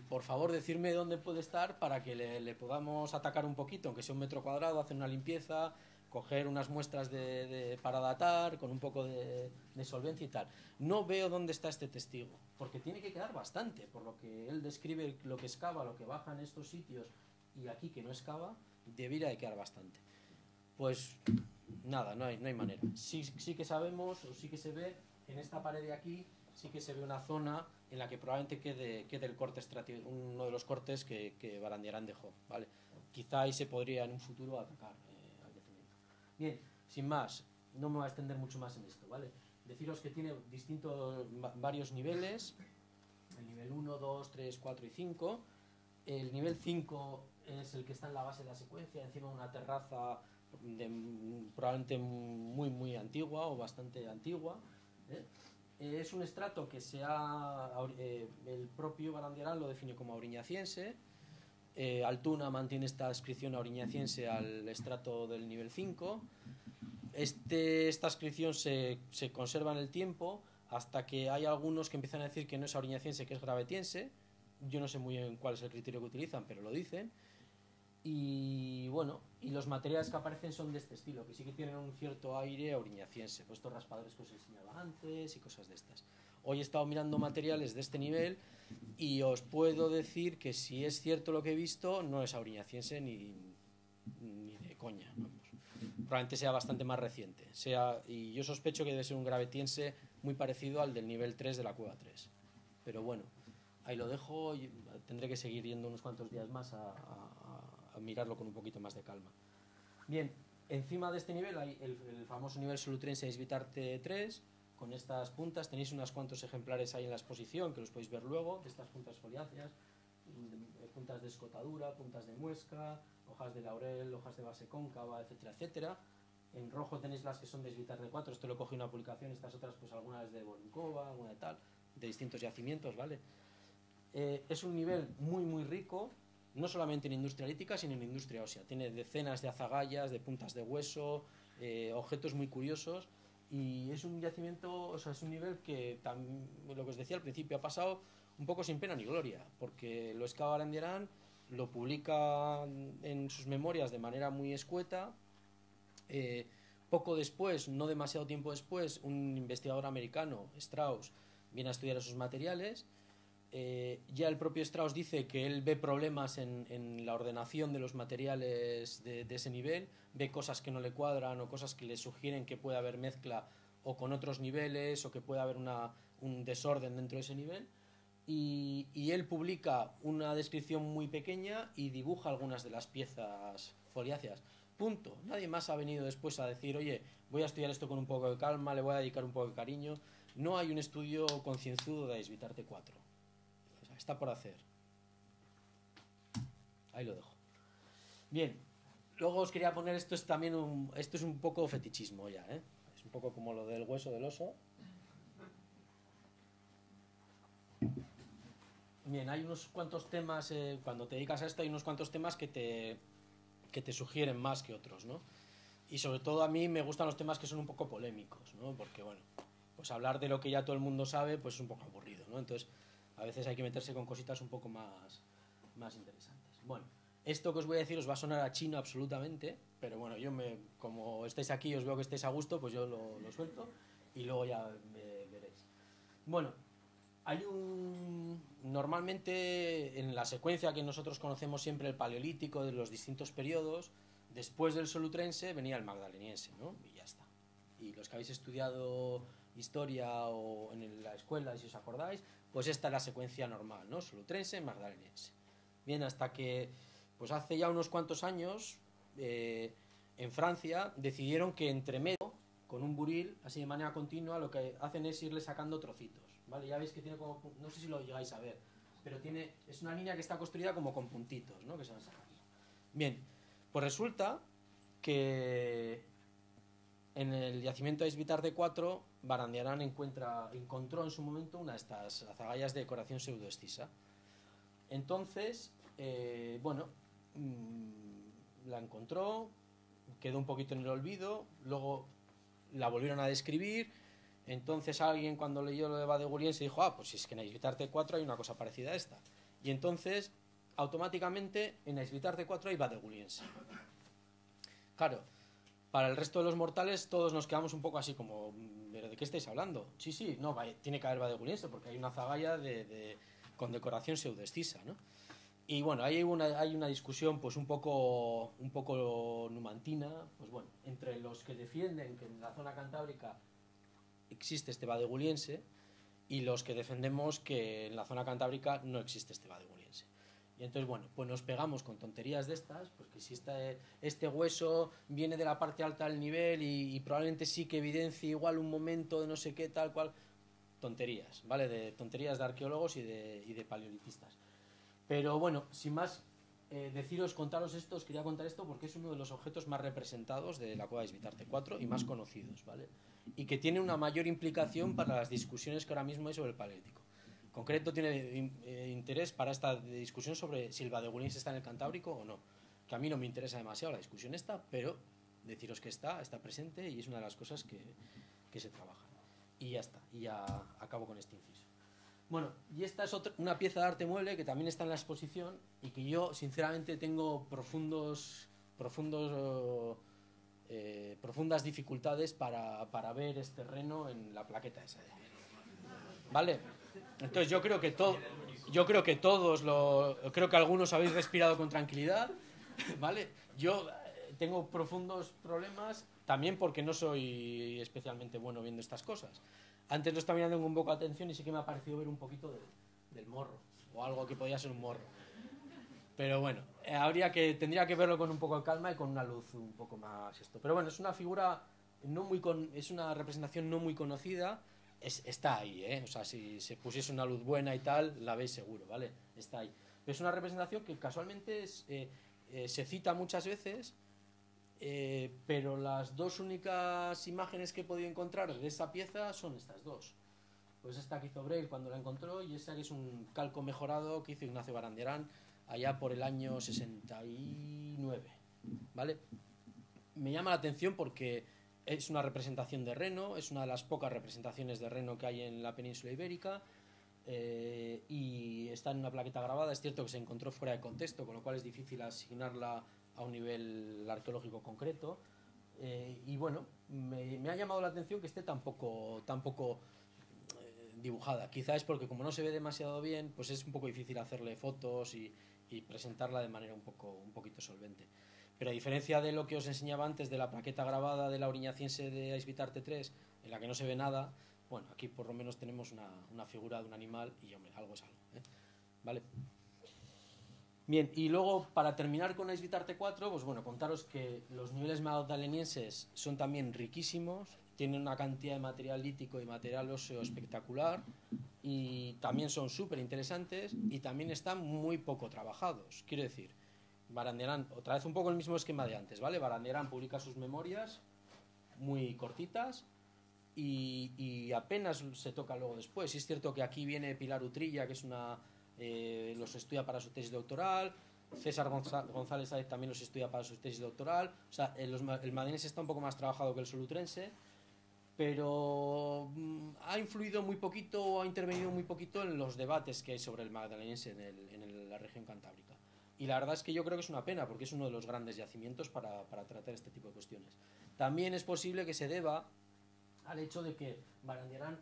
S2: por favor decidme dónde puede estar para que le podamos atacar un poquito, aunque sea 1 metro cuadrado, hacer una limpieza, coger unas muestras para datar, con un poco de solvencia y tal. No veo dónde está este testigo, porque tiene que quedar bastante, por lo que él describe lo que excava, lo que baja en estos sitios, y aquí que no excava, debería de quedar bastante. Pues nada, no hay manera. Sí que sabemos, o sí que se ve, en esta pared de aquí, sí que se ve una zona en la que probablemente quede el corte uno de los cortes que Barandiarán dejó, ¿vale? Quizá ahí se podría en un futuro atacar al yacimiento. Bien, sin más, no me voy a extender mucho más en esto, ¿vale? Deciros que tiene varios niveles, el nivel 1, 2, 3, 4 y 5. El nivel 5 es el que está en la base de la secuencia, encima de una terraza probablemente muy antigua o bastante antigua, ¿eh? Es un estrato que el propio Barandiarán lo define como auriñaciense. Altuna mantiene esta descripción auriñaciense al estrato del nivel 5. Esta descripción se conserva en el tiempo hasta que hay algunos que empiezan a decir que no es auriñaciense, que es gravetiense. Yo no sé muy bien cuál es el criterio que utilizan, pero lo dicen. Y bueno, y los materiales que aparecen son de este estilo, que sí que tienen un cierto aire auriñaciense, pues estos raspadores que os enseñaba antes y cosas de estas. Hoy he estado mirando materiales de este nivel y os puedo decir que si es cierto lo que he visto, no es auriñaciense ni de coña, vamos. Probablemente sea bastante más reciente. Y yo sospecho que debe ser un gravetiense muy parecido al del nivel 3 de la cueva 3. Pero bueno, ahí lo dejo y tendré que seguir yendo unos cuantos días más a mirarlo con un poquito más de calma. Bien, encima de este nivel hay el famoso nivel solutrense Svitarte 3, con estas puntas. Tenéis unos cuantos ejemplares ahí en la exposición que los podéis ver luego, de estas puntas foliáceas, puntas de escotadura, puntas de muesca, hojas de laurel, hojas de base cóncava, etcétera, etcétera. En rojo tenéis las que son de Svitarte 4, esto lo cogí en una publicación, estas otras pues algunas de Borinkova, alguna de tal, de distintos yacimientos, ¿vale? Es un nivel muy rico, no solamente en industria lítica, sino en industria ósea. Tiene decenas de azagallas, de puntas de hueso, objetos muy curiosos, y es un yacimiento, o sea, es un nivel que, lo que os decía al principio, ha pasado un poco sin pena ni gloria, porque lo excava Barandiarán, lo publica en sus memorias de manera muy escueta. Poco después, no demasiado tiempo después, un investigador americano, Strauss, viene a estudiar esos materiales. Ya el propio Strauss dice que él ve problemas en la ordenación de los materiales de ese nivel, ve cosas que no le cuadran o cosas que le sugieren que puede haber mezcla o con otros niveles o que puede haber un desorden dentro de ese nivel, y él publica una descripción muy pequeña y dibuja algunas de las piezas foliáceas. Punto. Nadie más ha venido después a decir, oye, voy a estudiar esto con un poco de calma, le voy a dedicar un poco de cariño. no hay un estudio concienzudo de Aizvitarte 4. O sea, está por hacer. Ahí lo dejo. Bien, luego os quería poner, esto es también esto es un poco fetichismo ya, ¿eh? Es un poco como lo del hueso del oso. Bien, hay unos cuantos temas, cuando te dedicas a esto hay unos cuantos temas que te sugieren más que otros, ¿no? Y sobre todo a mí me gustan los temas que son un poco polémicos, ¿no? Porque, bueno, pues hablar de lo que ya todo el mundo sabe, pues es un poco aburrido, ¿no? Entonces, a veces hay que meterse con cositas un poco más interesantes. Bueno, esto que os voy a decir os va a sonar a chino absolutamente, pero bueno, como estáis aquí, os veo que estáis a gusto, pues yo lo suelto y luego ya veréis. Bueno, normalmente en la secuencia que nosotros conocemos siempre, el paleolítico de los distintos periodos, después del solutrense venía el magdaleniense, ¿no? Y ya está. Y los que habéis estudiado historia o en la escuela, si os acordáis, pues esta es la secuencia normal, ¿no? Solutrense, magdaleniense. Bien, hasta que, pues hace ya unos cuantos años, en Francia decidieron que entre medio, con un buril, así de manera continua, lo que hacen es irle sacando trocitos. ¿Vale? Ya veis que tiene como, no sé si lo llegáis a ver, pero es una línea que está construida como con puntitos, ¿no? Que se van sacando. Bien, pues resulta que en el yacimiento de Aizvitarte 4, Barandiarán encontró en su momento una de estas azagallas de decoración pseudoescisa. Entonces, bueno, la encontró, quedó un poquito en el olvido, luego la volvieron a describir. Entonces alguien, cuando leyó lo de Badeguliense, dijo, pues si es que en Aizvitarte 4 hay una cosa parecida a esta. Y entonces, automáticamente, en Aizvitarte 4 hay Badeguliense. Claro, para el resto de los mortales todos nos quedamos un poco así como, ¿pero de qué estáis hablando? Sí, no, tiene que haber Badeguliense porque hay una zagalla con decoración pseudoescisa, ¿no? Y bueno, ahí hay una discusión pues un poco numantina, pues bueno, entre los que defienden que en la zona cantábrica existe este Badeguliense y los que defendemos que en la zona cantábrica no existe este Badeguliense. Y entonces, bueno, pues nos pegamos con tonterías de estas, pues que si este hueso viene de la parte alta del nivel y probablemente sí que evidencie igual un momento de no sé qué, tal cual. Tonterías, ¿vale? De tonterías de arqueólogos y de paleolitistas. Pero bueno, sin más, contaros esto, os quería contar esto porque es uno de los objetos más representados de la cueva de Aizvitarte 4 y más conocidos, ¿vale? Y que tiene una mayor implicación para las discusiones que ahora mismo hay sobre el paleolítico. En concreto tiene interés para esta discusión sobre si el Badeguliense está en el Cantábrico o no, que a mí no me interesa demasiado la discusión esta, pero deciros que está presente y es una de las cosas que se trabajan. Y ya está, y ya acabo con este inciso. Bueno, y esta es una pieza de arte mueble que también está en la exposición y que yo sinceramente tengo profundas dificultades para ver este reno en la plaqueta esa. ¿Vale? Entonces yo creo que creo que algunos habéis respirado con tranquilidad, ¿vale? Yo tengo profundos problemas también porque no soy especialmente bueno viendo estas cosas. Antes lo estaba mirando con un poco de atención y sí que me ha parecido ver un poquito del morro o algo que podía ser un morro. Pero bueno, tendría que verlo con un poco de calma y con una luz un poco más esto. Pero bueno, es una figura es una representación no muy conocida. Está ahí, ¿eh? O sea, si se pusiese una luz buena y tal, la veis seguro, ¿vale? Está ahí. Pero es una representación que casualmente se cita muchas veces, pero las dos únicas imágenes que he podido encontrar de esa pieza son estas dos. Pues esta que hizo Breil cuando la encontró y esa que es un calco mejorado que hizo Ignacio Barandiarán allá por el año 69, ¿vale? Me llama la atención porque es una representación de reno, es una de las pocas representaciones de reno que hay en la península ibérica, y está en una plaqueta grabada. Es cierto que se encontró fuera de contexto, con lo cual es difícil asignarla a un nivel arqueológico concreto, y bueno, me ha llamado la atención que esté tan poco dibujada. Quizá es porque como no se ve demasiado bien, pues es un poco difícil hacerle fotos y presentarla de manera un poquito solvente. Pero a diferencia de lo que os enseñaba antes de la plaqueta grabada de la Auriñaciense de Aizvitarte 3, en la que no se ve nada, bueno, aquí por lo menos tenemos una figura de un animal y, hombre, algo es algo, ¿eh? ¿Vale? Bien, y luego, para terminar con Aizvitarte 4, pues bueno, contaros que los niveles magdalenienses son también riquísimos, tienen una cantidad de material lítico y material óseo espectacular y también son súper interesantes y también están muy poco trabajados. Quiero decir, Barandiarán, otra vez un poco el mismo esquema de antes, ¿vale? Barandiarán publica sus memorias muy cortitas y apenas se toca luego después. Y es cierto que aquí viene Pilar Utrilla, que es los estudia para su tesis doctoral. César González Sáez también los estudia para su tesis doctoral. O sea, el madrilense está un poco más trabajado que el solutrense, pero ha influido muy poquito o ha intervenido muy poquito en los debates que hay sobre el magdalenense en la región cantábrica. Y la verdad es que yo creo que es una pena, porque es uno de los grandes yacimientos para tratar este tipo de cuestiones. También es posible que se deba al hecho de que Barandiarán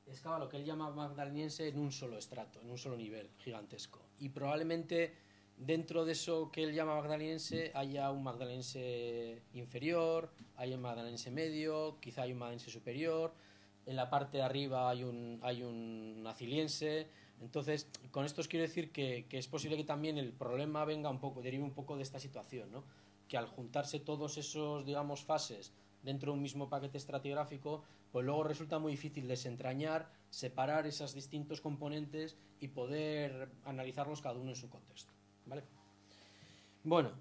S2: excava lo que él llama magdalenense en un solo estrato, en un solo nivel gigantesco. Y probablemente dentro de eso que él llama magdalenense haya un magdalenense inferior, haya un magdalenense medio, quizá hay un magdalenense superior, en la parte de arriba hay un naciliense. Entonces, con esto os quiero decir que es posible que también el problema derive un poco de esta situación, ¿no? Que al juntarse todos esos, digamos, fases dentro de un mismo paquete estratigráfico, pues luego resulta muy difícil desentrañar, separar esos distintos componentes y poder analizarlos cada uno en su contexto, ¿vale? Bueno,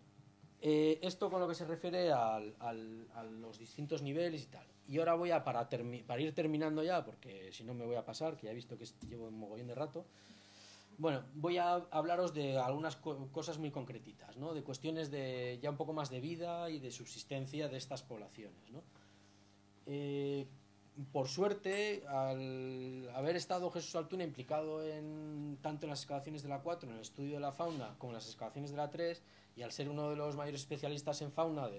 S2: esto con lo que se refiere a los distintos niveles y tal. Y ahora voy para ir terminando ya, porque si no me voy a pasar, que ya he visto que llevo un mogollón de rato. Bueno, voy a hablaros de algunas cosas muy concretitas, ¿no? De cuestiones ya un poco más de vida y de subsistencia de estas poblaciones, ¿no? Por suerte, al haber estado Jesús Altuna implicado tanto en las excavaciones de la 4, en el estudio de la fauna, como en las excavaciones de la 3, y al ser uno de los mayores especialistas en fauna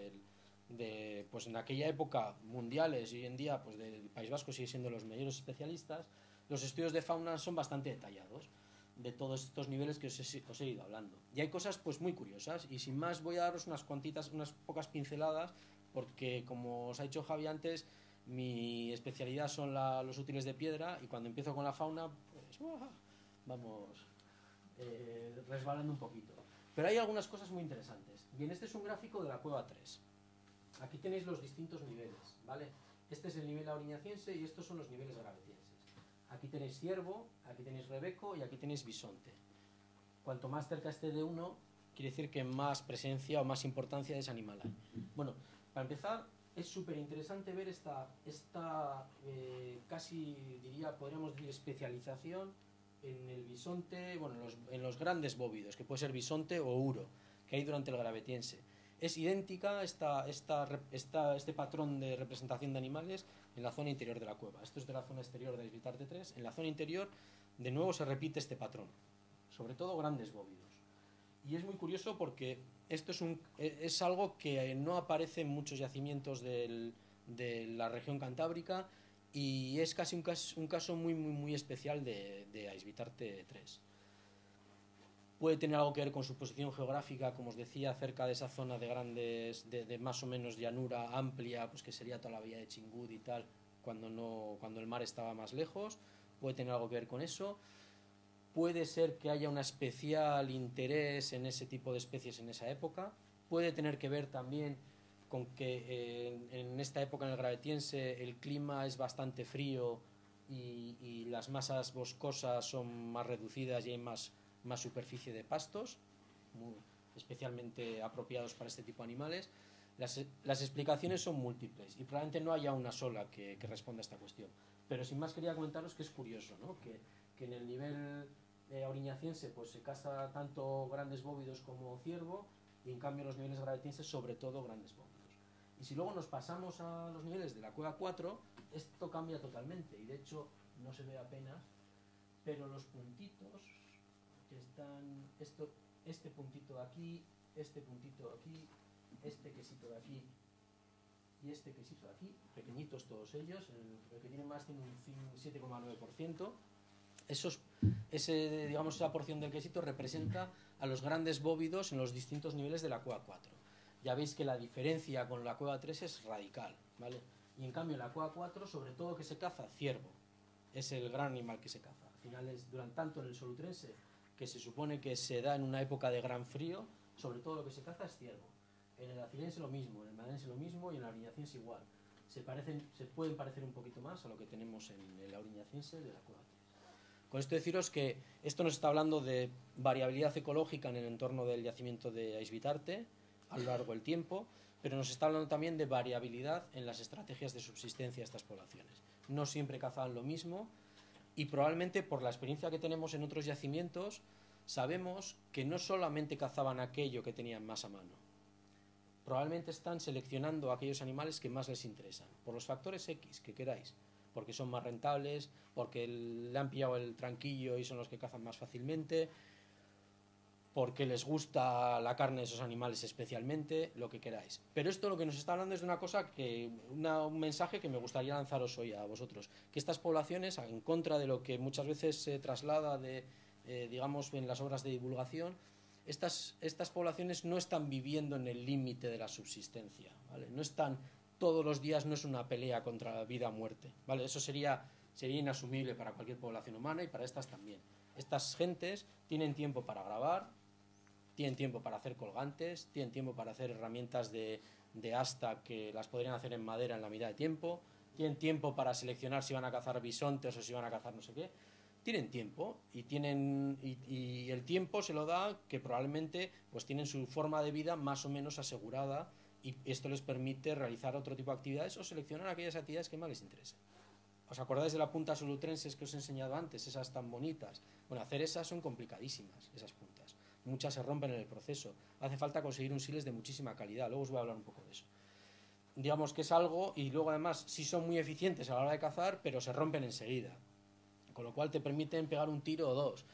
S2: pues en aquella época mundiales y hoy en día pues del País Vasco sigue siendo los mayores especialistas, los estudios de fauna son bastante detallados de todos estos niveles que os he ido hablando. Y hay cosas pues muy curiosas y sin más voy a daros unas pocas pinceladas porque como os ha dicho Javi antes, mi especialidad son los útiles de piedra y cuando empiezo con la fauna pues vamos resbalando un poquito. Pero hay algunas cosas muy interesantes. Bien, este es un gráfico de la cueva 3. Aquí tenéis los distintos niveles, ¿vale? Este es el nivel auriñaciense y estos son los niveles gravetienses. Aquí tenéis ciervo, aquí tenéis rebeco y aquí tenéis bisonte. Cuanto más cerca esté de uno, quiere decir que más presencia o más importancia de ese animal hay. Bueno, para empezar, es súper interesante ver esta casi diría, podríamos decir, especialización en el bisonte, bueno, en los grandes bóvidos, que puede ser bisonte o uro, que hay durante el gravetiense. Es idéntica este patrón de representación de animales en la zona interior de la cueva. Esto es de la zona exterior de Aizvitarte 3. En la zona interior, de nuevo, se repite este patrón, sobre todo grandes bóvidos. Y es muy curioso porque esto es algo que no aparece en muchos yacimientos de la región cantábrica y es casi un caso muy, muy, muy especial de Aizvitarte 3. Puede tener algo que ver con su posición geográfica, como os decía, cerca de esa zona de más o menos llanura amplia, pues que sería toda la vía de Chingud y tal, cuando el mar estaba más lejos. Puede tener algo que ver con eso. Puede ser que haya un especial interés en ese tipo de especies en esa época. Puede tener que ver también con que en esta época en el gravetiense el clima es bastante frío y las masas boscosas son más reducidas y hay más superficie de pastos, especialmente apropiados para este tipo de animales. Las explicaciones son múltiples y probablemente no haya una sola que responda a esta cuestión. Pero sin más quería comentaros que es curioso, ¿no? que en el nivel auriñaciense pues se caza tanto grandes bóvidos como ciervo y en cambio en los niveles gravetienses sobre todo grandes bóvidos. Y si luego nos pasamos a los niveles de la cueva 4, esto cambia totalmente y de hecho no se ve apenas, pero los puntitos que están, este puntito de aquí, este puntito de aquí, este quesito de aquí y este quesito de aquí, pequeñitos todos ellos, el que tiene más tiene un 7,9%. Esa porción del quesito representa a los grandes bóvidos en los distintos niveles de la cueva 4. Ya veis que la diferencia con la cueva 3 es radical, ¿vale? Y en cambio en la cueva 4, sobre todo que se caza, ciervo. Es el gran animal que se caza. Al final tanto en el solutrense, que se supone que se da en una época de gran frío, sobre todo lo que se caza es ciervo. En el acilense lo mismo, en el madense lo mismo y en el auriñaciense igual. se pueden parecer un poquito más a lo que tenemos en el Auriñaciense de la cueva 3. Con esto deciros que esto nos está hablando de variabilidad ecológica en el entorno del yacimiento de Aizvitarte a lo largo del tiempo, pero nos está hablando también de variabilidad en las estrategias de subsistencia de estas poblaciones. No siempre cazaban lo mismo y probablemente por la experiencia que tenemos en otros yacimientos sabemos que no solamente cazaban aquello que tenían más a mano. Probablemente están seleccionando aquellos animales que más les interesan, por los factores X que queráis, porque son más rentables, porque le han pillado el tranquillo y son los que cazan más fácilmente, porque les gusta la carne de esos animales especialmente, lo que queráis. Pero esto lo que nos está hablando es de una cosa un mensaje que me gustaría lanzaros hoy a vosotros, que estas poblaciones, en contra de lo que muchas veces se traslada digamos, en las obras de divulgación, estas poblaciones no están viviendo en el límite de la subsistencia, ¿vale? No están todos los días, no es una pelea contra la vida o muerte, ¿vale? Eso sería inasumible para cualquier población humana y para estas también. Estas gentes tienen tiempo para grabar, tienen tiempo para hacer colgantes, tienen tiempo para hacer herramientas de asta que las podrían hacer en madera en la mitad de tiempo, tienen tiempo para seleccionar si van a cazar bisontes o si van a cazar no sé qué. Tienen tiempo y el tiempo se lo da que probablemente pues tienen su forma de vida más o menos asegurada y esto les permite realizar otro tipo de actividades o seleccionar aquellas actividades que más les interesen. ¿Os acordáis de la punta solutrenses que os he enseñado antes? Esas tan bonitas. Bueno, hacer esas son complicadísimas, esas puntas. Muchas se rompen en el proceso. Hace falta conseguir un siles de muchísima calidad. Luego os voy a hablar un poco de eso. Digamos que es algo, y luego además sí son muy eficientes a la hora de cazar, pero se rompen enseguida. Con lo cual te permiten pegar un tiro o dos.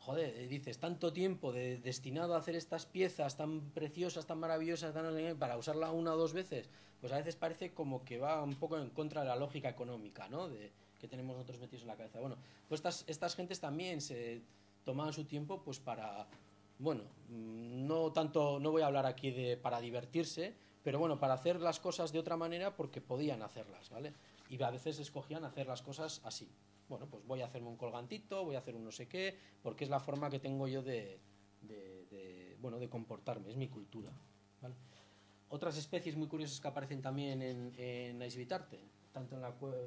S2: Joder, dices, tanto tiempo destinado a hacer estas piezas tan preciosas, tan maravillosas, para usarla una o dos veces, pues a veces parece como que va un poco en contra de la lógica económica, ¿no? Que tenemos nosotros metidos en la cabeza. Bueno, pues estas gentes también se tomaban su tiempo pues para, bueno, no voy a hablar aquí para divertirse, pero bueno, para hacer las cosas de otra manera porque podían hacerlas, ¿vale? Y a veces escogían hacer las cosas así. Bueno, pues voy a hacerme un colgantito, voy a hacer un no sé qué, porque es la forma que tengo yo de comportarme, es mi cultura, ¿vale? Otras especies muy curiosas que aparecen también en Aizvitarte, tanto en la cueva,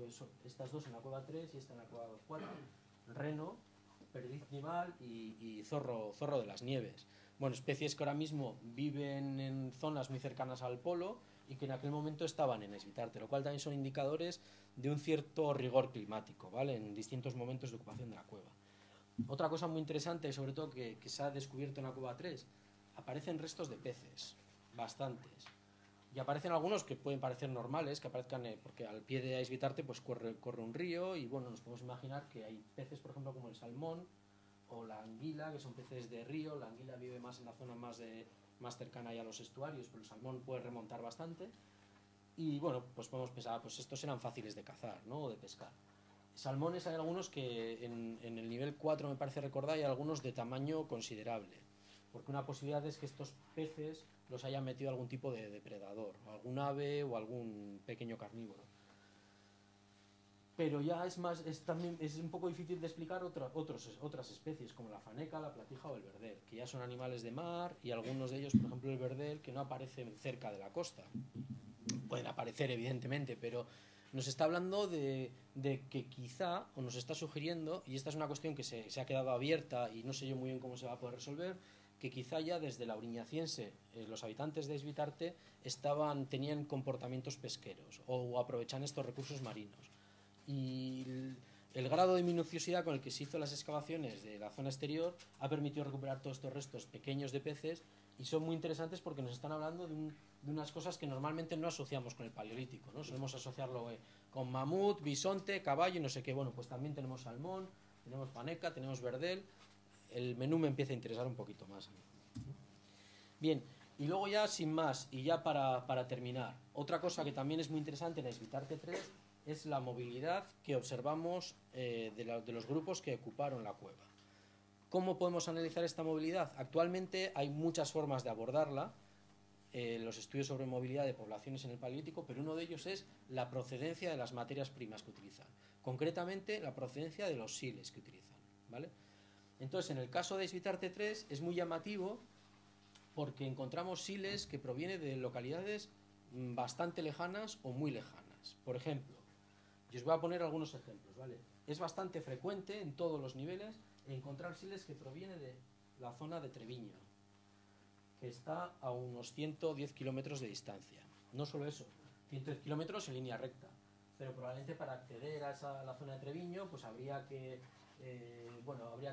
S2: estas dos en la cueva 3 y esta en la cueva 4, reno, perdiz nival y zorro de las nieves. Bueno, especies que ahora mismo viven en zonas muy cercanas al polo y que en aquel momento estaban en Aizvitarte, lo cual también son indicadores de un cierto rigor climático, ¿vale? En distintos momentos de ocupación de la cueva. Otra cosa muy interesante, sobre todo que se ha descubierto en la cueva 3, aparecen restos de peces, bastantes. Y aparecen algunos que pueden parecer normales, que aparezcan porque al pie de Aizvitarte pues corre un río y bueno, nos podemos imaginar que hay peces, por ejemplo, como el salmón o la anguila, que son peces de río. La anguila vive más en la zona más cercana a los estuarios, pero el salmón puede remontar bastante. Y bueno, pues podemos pensar, pues estos eran fáciles de cazar, ¿no? O de pescar. Salmones hay algunos que en el nivel 4 me parece recordar, hay algunos de tamaño considerable, porque una posibilidad es que estos peces los hayan metido algún tipo de depredador, algún ave o algún pequeño carnívoro. Pero ya es un poco difícil de explicar otras especies, como la faneca, la platija o el verdel, que ya son animales de mar, y algunos de ellos, por ejemplo el verdel, que no aparecen cerca de la costa. Pueden aparecer evidentemente, pero nos está hablando de que quizá, o nos está sugiriendo, y esta es una cuestión que se ha quedado abierta y no sé yo muy bien cómo se va a poder resolver, que quizá ya desde la Auriñaciense los habitantes de Aizvitarte tenían comportamientos pesqueros o aprovechan estos recursos marinos. Y el grado de minuciosidad con el que se hizo las excavaciones de la zona exterior ha permitido recuperar todos estos restos pequeños de peces y son muy interesantes porque nos están hablando de unas cosas que normalmente no asociamos con el paleolítico, ¿no? Solemos asociarlo con mamut, bisonte, caballo y no sé qué. Bueno, pues también tenemos salmón, tenemos faneca, tenemos verdel. El menú me empieza a interesar un poquito más. Bien, y luego ya sin más, y ya para terminar, otra cosa que también es muy interesante en Aizvitarte 3 es la movilidad que observamos de los grupos que ocuparon la cueva. ¿Cómo podemos analizar esta movilidad? Actualmente hay muchas formas de abordarla, los estudios sobre movilidad de poblaciones en el Paleolítico, pero uno de ellos es la procedencia de las materias primas que utilizan, concretamente la procedencia de los siles que utilizan, ¿vale? Entonces, en el caso de Aizvitarte 3 es muy llamativo porque encontramos siles que provienen de localidades bastante lejanas o muy lejanas. primas. Por ejemplo, y os voy a poner algunos ejemplos, ¿vale? Es bastante frecuente en todos los niveles encontrar siles que provienen de la zona de Treviño, que está a unos 110 kilómetros de distancia. No solo eso, 110 kilómetros en línea recta, pero probablemente para acceder a la zona de Treviño pues habría que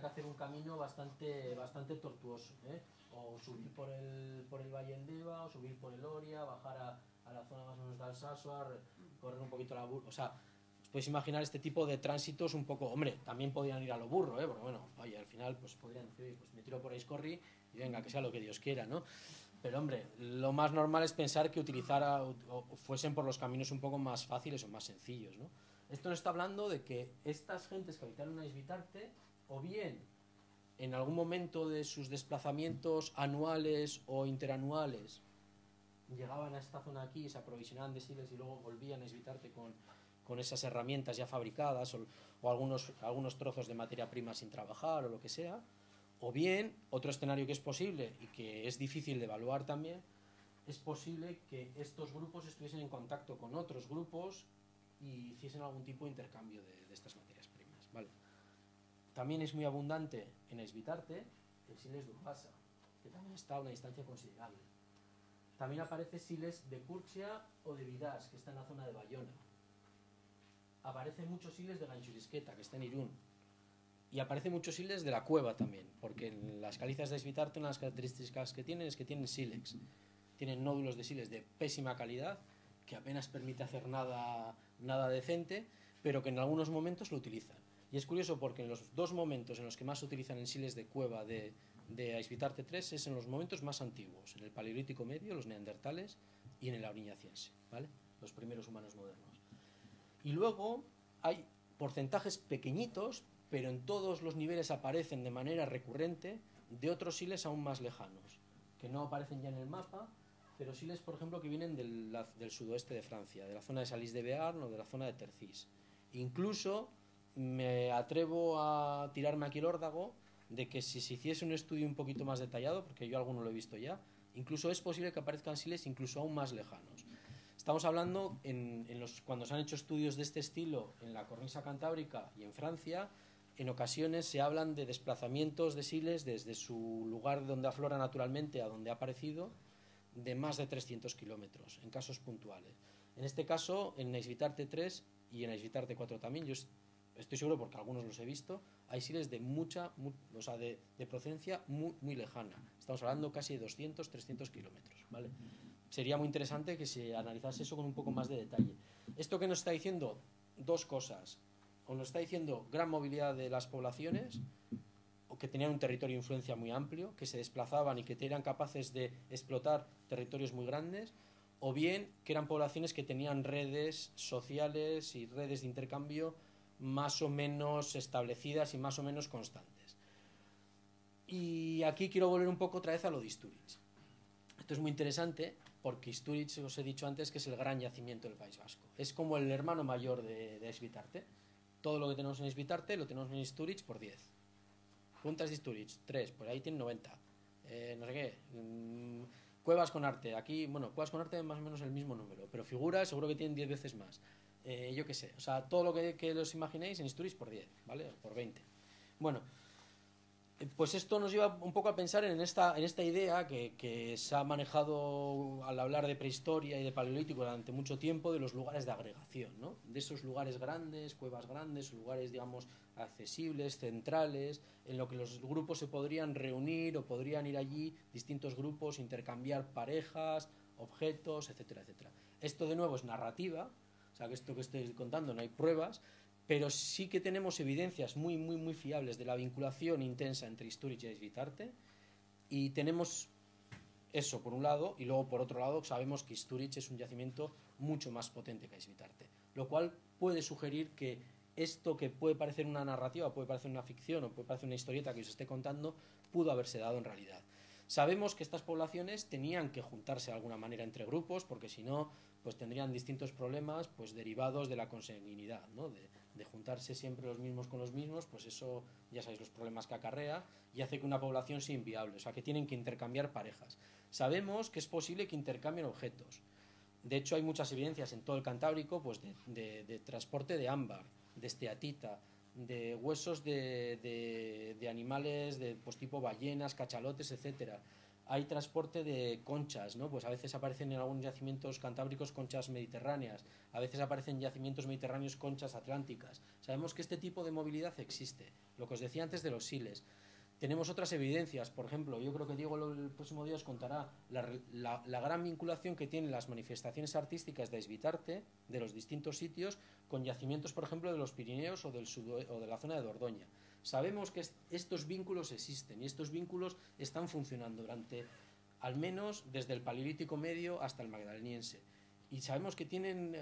S2: hacer un camino bastante tortuoso, ¿eh? O subir por el Valle del Deva, o subir por el Oria, bajar a la zona más o menos de Alsasuar, correr un poquito la burra. O sea, os podéis imaginar este tipo de tránsitos un poco... Hombre, también podrían ir a lo burro, ¿eh? Porque bueno, oye, al final pues podrían decir, pues me tiro por Aizcorri y venga, que sea lo que Dios quiera, ¿no? Pero hombre, lo más normal es pensar que fuesen por los caminos un poco más fáciles o más sencillos, ¿no? Esto nos está hablando de que estas gentes que habitaron a Esvitarte, o bien en algún momento de sus desplazamientos anuales o interanuales, llegaban a esta zona aquí, se aprovisionaban de siles y luego volvían a Esvitarte con esas herramientas ya fabricadas o algunos trozos de materia prima sin trabajar o lo que sea. O bien, otro escenario que es posible y que es difícil de evaluar también, es posible que estos grupos estuviesen en contacto con otros grupos y hiciesen algún tipo de intercambio de estas materias primas, ¿vale? También es muy abundante en Esvitarte el siles de Urbasa, que también está a una distancia considerable. También aparece siles de Curchia o de Vidas, que está en la zona de Bayona. Aparecen muchos siles de Ganchurisqueta, que está en Irún. Y aparecen muchos siles de la cueva también, porque en las calizas de Esvitarte una de las características que tienen es que tienen sílex. Tienen nódulos de siles de pésima calidad, que apenas permite hacer nada decente, pero que en algunos momentos lo utilizan. Y es curioso porque en los dos momentos en los que más se utilizan en siles de cueva de Esvitarte 3 es en los momentos más antiguos, en el Paleolítico Medio, los neandertales, y en el Auriñaciense, ¿vale? Los primeros humanos modernos. Y luego hay porcentajes pequeñitos, pero en todos los niveles aparecen de manera recurrente, de otros siles aún más lejanos, que no aparecen ya en el mapa, pero siles, por ejemplo, que vienen del sudoeste de Francia, de la zona de Salís de Bearn o de la zona de Tercís. Incluso me atrevo a tirarme aquí el órdago de que si se hiciese un estudio un poquito más detallado, porque yo alguno lo he visto ya, incluso es posible que aparezcan siles incluso aún más lejanos. Estamos hablando, cuando se han hecho estudios de este estilo en la cornisa cantábrica y en Francia, en ocasiones se hablan de desplazamientos de siles desde su lugar donde aflora naturalmente a donde ha aparecido, de más de 300 kilómetros, en casos puntuales. En este caso, en Esvitarte 3 y en Esvitarte 4 también, yo estoy seguro porque algunos los he visto, hay siles de de procedencia muy lejana. Estamos hablando casi de 200, 300 kilómetros, ¿vale? Sería muy interesante que se analizase eso con un poco más de detalle. Esto que nos está diciendo, dos cosas. O nos está diciendo gran movilidad de las poblaciones, o que tenían un territorio de influencia muy amplio, que se desplazaban y que eran capaces de explotar territorios muy grandes, o bien que eran poblaciones que tenían redes sociales y redes de intercambio más o menos establecidas y más o menos constantes. Y aquí quiero volver un poco otra vez a lo de Istúriz. Esto es muy interesante porque Istúriz, os he dicho antes, que es el gran yacimiento del País Vasco. Es como el hermano mayor de Esvitarte. Todo lo que tenemos en Esvitarte lo tenemos en Istúriz por 10. Puntas de Istúriz, 3, por ahí tienen 90. No sé qué. Cuevas con arte. Aquí, bueno, Cuevas con arte más o menos el mismo número, pero figuras seguro que tienen 10 veces más. Yo qué sé. O sea, todo lo que os imaginéis en Istúriz por 10, ¿vale? Por 20. Bueno, pues esto nos lleva un poco a pensar en esta idea que se ha manejado al hablar de prehistoria y de paleolítico durante mucho tiempo, de los lugares de agregación, ¿no? De esos lugares grandes, cuevas grandes, lugares, digamos, accesibles, centrales, en lo que los grupos se podrían reunir o podrían ir allí, distintos grupos, intercambiar parejas, objetos, etcétera, etcétera. Esto de nuevo es narrativa, o sea que esto que estoy contando no hay pruebas, pero sí que tenemos evidencias muy fiables de la vinculación intensa entre Istúriz y Esvitarte, y tenemos eso por un lado, y luego por otro lado sabemos que Istúriz es un yacimiento mucho más potente que Esvitarte, lo cual puede sugerir que esto que puede parecer una narrativa, puede parecer una ficción o puede parecer una historieta que os esté contando, pudo haberse dado en realidad. Sabemos que estas poblaciones tenían que juntarse de alguna manera entre grupos, porque si no, pues tendrían distintos problemas pues derivados de la consanguinidad, ¿no? De juntarse siempre los mismos con los mismos, pues eso ya sabéis los problemas que acarrea y hace que una población sea inviable, o sea que tienen que intercambiar parejas. Sabemos que es posible que intercambien objetos. De hecho, hay muchas evidencias en todo el Cantábrico pues, de transporte de ámbar, de esteatita, de huesos de animales pues, tipo ballenas, cachalotes, etcétera. Hay transporte de conchas, ¿no? Pues a veces aparecen en algunos yacimientos cantábricos conchas mediterráneas, a veces aparecen en yacimientos mediterráneos conchas atlánticas. Sabemos que este tipo de movilidad existe. Lo que os decía antes de los siles. Tenemos otras evidencias, por ejemplo, yo creo que Diego el próximo día os contará la gran vinculación que tienen las manifestaciones artísticas de Esbitarte, de los distintos sitios, con yacimientos, por ejemplo, de los Pirineos o de la zona de Dordoña. Sabemos que estos vínculos existen y estos vínculos están funcionando durante, al menos desde el Paleolítico Medio hasta el Magdaleniense. Y sabemos que tienen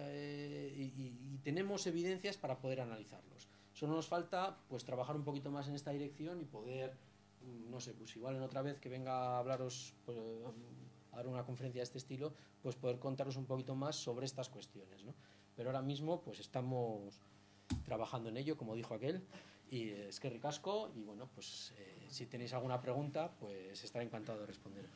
S2: y tenemos evidencias para poder analizarlos. Solo nos falta pues trabajar un poquito más en esta dirección y poder, no sé, pues igual en otra vez que venga a hablaros, pues, a dar una conferencia de este estilo, pues poder contaros un poquito más sobre estas cuestiones, ¿no? Pero ahora mismo pues estamos trabajando en ello, como dijo aquel, y es que ricasco, y bueno, pues si tenéis alguna pregunta, pues estaré encantado de responderos.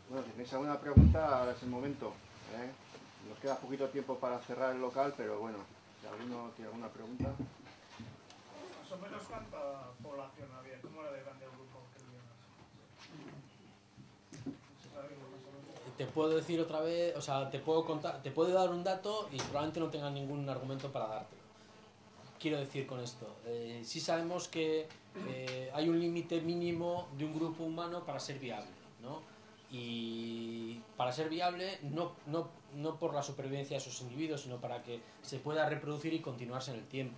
S1: Bueno, si tenéis alguna pregunta, ahora es el momento, ¿eh? Nos queda poquito tiempo para cerrar el local, pero bueno, si alguno tiene alguna pregunta.
S3: Más o menos cuánta población había, ¿cómo era de grande el grupo que vivían?
S2: Te puedo decir otra vez, o sea, te puedo contar, te puedo dar un dato y probablemente no tenga ningún argumento para dártelo. Quiero decir con esto, sí sabemos que hay un límite mínimo de un grupo humano para ser viable, ¿no? Y para ser viable, no por la supervivencia de esos individuos, sino para que se pueda reproducir y continuarse en el tiempo.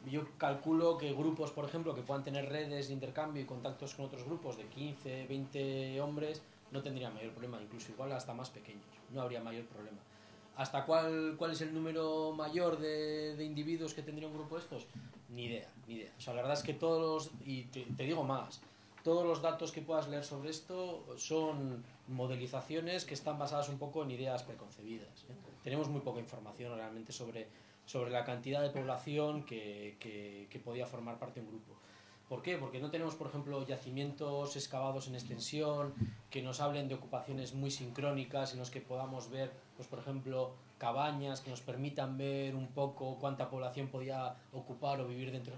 S2: Yo calculo que grupos, por ejemplo, que puedan tener redes de intercambio y contactos con otros grupos de 15, 20 hombres, no tendrían mayor problema, incluso igual hasta más pequeños, no habría mayor problema. ¿Hasta cuál es el número mayor de individuos que tendría un grupo de estos? Ni idea, ni idea. O sea, la verdad es que todos los, y te digo más, todos los datos que puedas leer sobre esto son modelizaciones que están basadas un poco en ideas preconcebidas, ¿eh? Tenemos muy poca información realmente sobre la cantidad de población que podía formar parte de un grupo. ¿Por qué? Porque no tenemos, por ejemplo, yacimientos excavados en extensión que nos hablen de ocupaciones muy sincrónicas en los que podamos ver, pues, por ejemplo, cabañas que nos permitan ver un poco cuánta población podía ocupar o vivir dentro.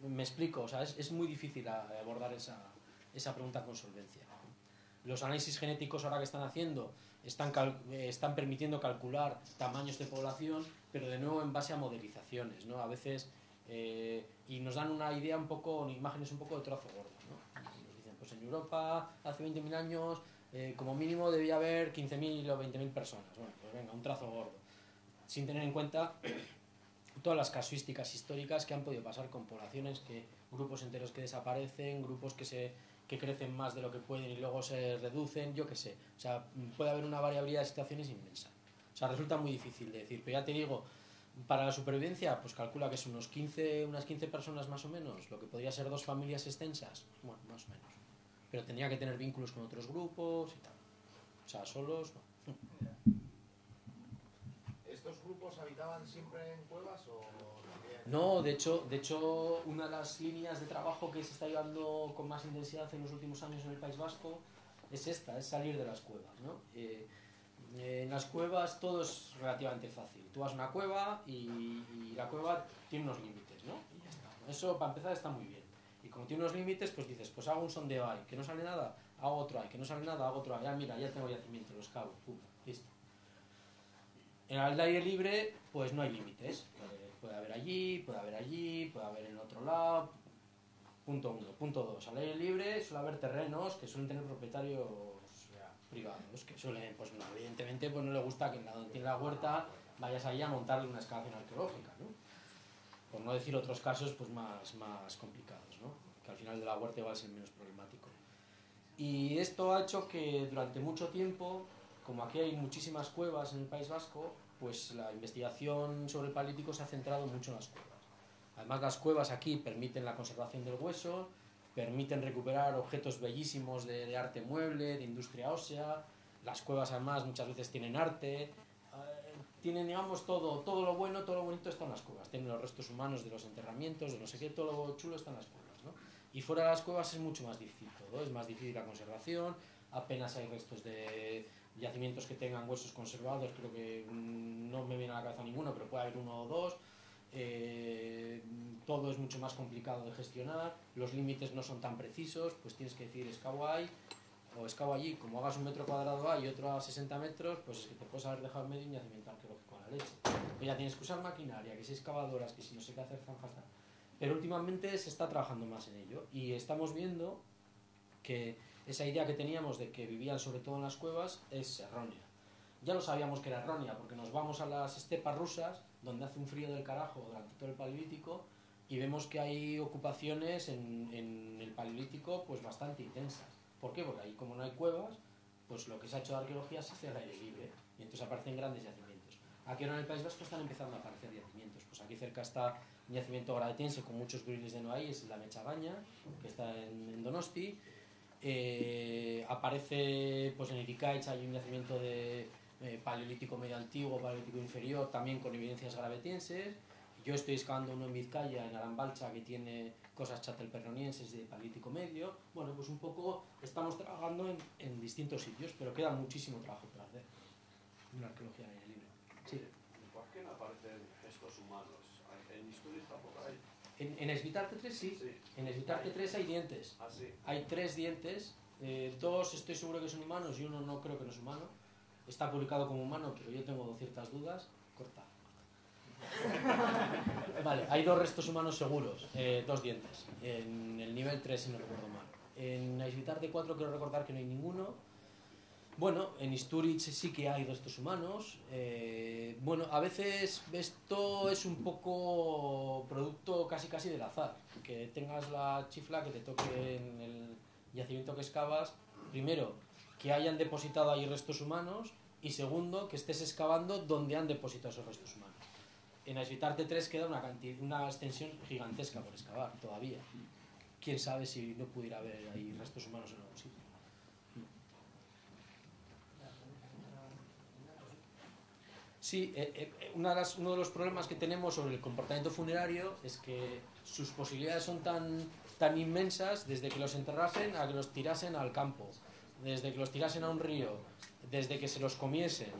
S2: Me explico, o sea, es muy difícil abordar esa pregunta con solvencia. Los análisis genéticos ahora que están haciendo están permitiendo calcular tamaños de población, pero de nuevo en base a modelizaciones, ¿no? A veces y nos dan una idea un poco, imágenes un poco de trozo gordo, ¿no? Nos dicen, pues en Europa hace 20.000 años como mínimo debía haber 15.000 o 20.000 personas. Bueno, pues venga, un trazo gordo, sin tener en cuenta todas las casuísticas históricas que han podido pasar con poblaciones, grupos enteros que desaparecen, grupos que crecen más de lo que pueden y luego se reducen, yo qué sé. O sea, puede haber una variabilidad de situaciones inmensa. O sea, resulta muy difícil de decir, pero ya te digo, para la supervivencia, pues calcula que son unas 15 personas más o menos, lo que podría ser 2 familias extensas, bueno, más o menos. Pero tendría que tener vínculos con otros grupos y tal. O sea, solos, no.
S1: ¿Estos grupos habitaban siempre en cuevas o...?
S2: No, de hecho, una de las líneas de trabajo que se está llevando con más intensidad en los últimos años en el País Vasco es esta, es salir de las cuevas, ¿no? En las cuevas todo es relativamente fácil. Tú vas a una cueva y la cueva tiene unos límites, ¿no? Y ya está. Eso, para empezar, está muy bien. Y como tiene unos límites, pues dices, pues hago un sondeo ahí, que no sale nada, hago otro ahí, que no sale nada, hago otro ahí. Ya, mira, ya tengo yacimiento, los cabo, pum, listo. En el aire libre, pues no hay límites. Puede haber allí, puede haber allí, puede haber en otro lado. Punto 1. Punto 2. Al aire libre suele haber terrenos que suelen tener propietarios privados, que suelen, pues no, evidentemente pues no le gusta que donde tiene la huerta vayas ahí a montarle una excavación arqueológica, ¿no? Por no decir otros casos pues más complicados, ¿no? Que al final de la huerta va a ser menos problemático. Y esto ha hecho que durante mucho tiempo, como aquí hay muchísimas cuevas en el País Vasco, pues la investigación sobre el Paleolítico se ha centrado mucho en las cuevas. Además, las cuevas aquí permiten la conservación del hueso, permiten recuperar objetos bellísimos de arte mueble, de industria ósea. Las cuevas además muchas veces tienen arte. tienen, digamos, todo lo bueno, todo lo bonito está en las cuevas. Tienen los restos humanos de los enterramientos, de no sé qué, todo lo chulo está en las cuevas, ¿no? Y fuera de las cuevas es mucho más difícil todo, es más difícil la conservación, apenas hay restos de yacimientos que tengan huesos conservados, creo que no me viene a la cabeza ninguno, pero puede haber uno o dos. Todo es mucho más complicado de gestionar, los límites no son tan precisos, pues tienes que decir excavo ahí o excavo allí, como hagas un metro cuadrado A y otro a 60 metros, pues es que te puedes haber dejado medio un yacimiento arqueológico a la leche. Pues ya tienes que usar maquinaria, que si excavadoras, que si no sé qué hacer zanjas, tal. Pero últimamente se está trabajando más en ello y estamos viendo que esa idea que teníamos de que vivían sobre todo en las cuevas es errónea. Ya lo sabíamos que era errónea porque nos vamos a las estepas rusas, donde hace un frío del carajo durante todo el Paleolítico, y vemos que hay ocupaciones en el Paleolítico pues bastante intensas. ¿Por qué? Porque ahí, como no hay cuevas, pues lo que se ha hecho de arqueología se hace al aire libre y entonces aparecen grandes yacimientos. Aquí ahora en el País Vasco están empezando a aparecer yacimientos. Pues aquí cerca está un yacimiento gravetense con muchos briles de Noailles, es la Mechagaña, que está en Donosti. Aparece pues en Iricaich hay un yacimiento de paleolítico medio antiguo, paleolítico inferior, también con evidencias gravetenses. Yo estoy excavando uno en Vizcaya, en Arambalcha, que tiene cosas chatelperronienses de paleolítico medio. Bueno, pues un poco estamos trabajando en distintos sitios, pero queda muchísimo trabajo por hacer en la arqueología al aire libre. Sí.
S4: ¿Por qué no aparecen gestos humanos? ¿En Isturiz tampoco hay?
S2: En Esvitarte 3 sí. En Esvitarte 3 hay dientes.
S4: ¿Ah, sí?
S2: Hay 3 dientes. 2 estoy seguro que son humanos y uno no creo que no es humano. Está publicado como humano, pero yo tengo ciertas dudas. Corta. Vale, hay 2 restos humanos seguros, 2 dientes. En el nivel 3, si no recuerdo mal. En Esvitarte 4 quiero recordar que no hay ninguno. Bueno, en Isturiz sí que hay restos humanos. Bueno, a veces esto es un poco producto casi del azar. Que tengas la chifla que te toque en el yacimiento que excavas. Primero, que hayan depositado ahí restos humanos. Y segundo, que estés excavando donde han depositado esos restos humanos. En Esvitarte 3 queda una extensión gigantesca por excavar todavía. Quién sabe si no pudiera haber ahí restos humanos en algún sitio. Sí, uno de los problemas que tenemos sobre el comportamiento funerario es que sus posibilidades son tan inmensas desde que los enterrasen a que los tirasen al campo, desde que los tirasen a un río, desde que se los comiesen,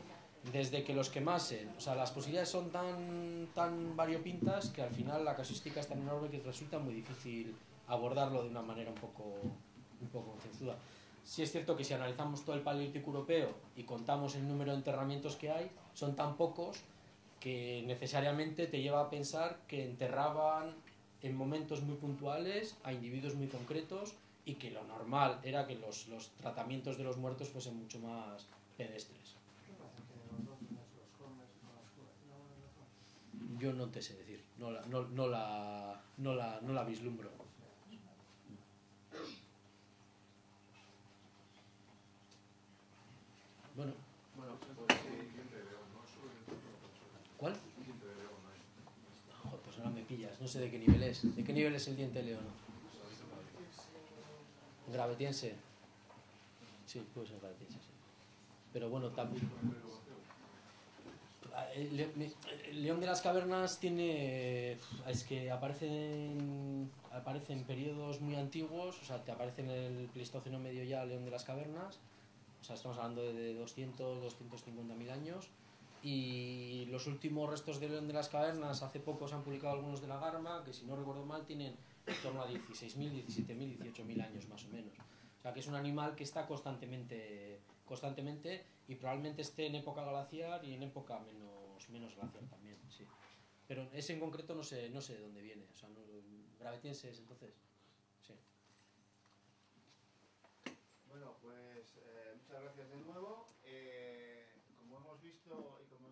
S2: desde que los quemasen. O sea, las posibilidades son tan variopintas que al final la casuística es tan enorme que resulta muy difícil abordarlo de una manera un poco concienzuda. Sí es cierto que si analizamos todo el Paleolítico europeo y contamos el número de enterramientos que hay, son tan pocos que necesariamente te lleva a pensar que enterraban en momentos muy puntuales a individuos muy concretos y que lo normal era que los tratamientos de los muertos fuesen mucho más pedestres. Yo no te sé decir, no la vislumbro. Bueno,
S4: pues sí, diente de león, ¿no?
S2: ¿cuál?
S4: Diente de león, ¿no?
S2: Joder, pues ahora me pillas, no sé de qué nivel es. ¿De qué nivel es el diente de león? Gravetiense. Sí, puede ser gravetiense, sí. Pero bueno, también. El león de las cavernas tiene. Es que aparece en periodos muy antiguos, o sea, te aparece en el Pleistoceno medio ya el león de las cavernas. O sea, estamos hablando de 250.000 años. Y los últimos restos de león de las cavernas, hace poco se han publicado algunos de la Garma, que si no recuerdo mal tienen en torno a 16.000, 17.000, 18.000 años más o menos. O sea, que es un animal que está constantemente y probablemente esté en época glaciar y en época menos glaciar también, sí. Pero ese en concreto no sé de dónde viene. O sea, gravetienses, entonces, sí.
S1: Bueno, pues muchas gracias de nuevo. Como hemos visto y como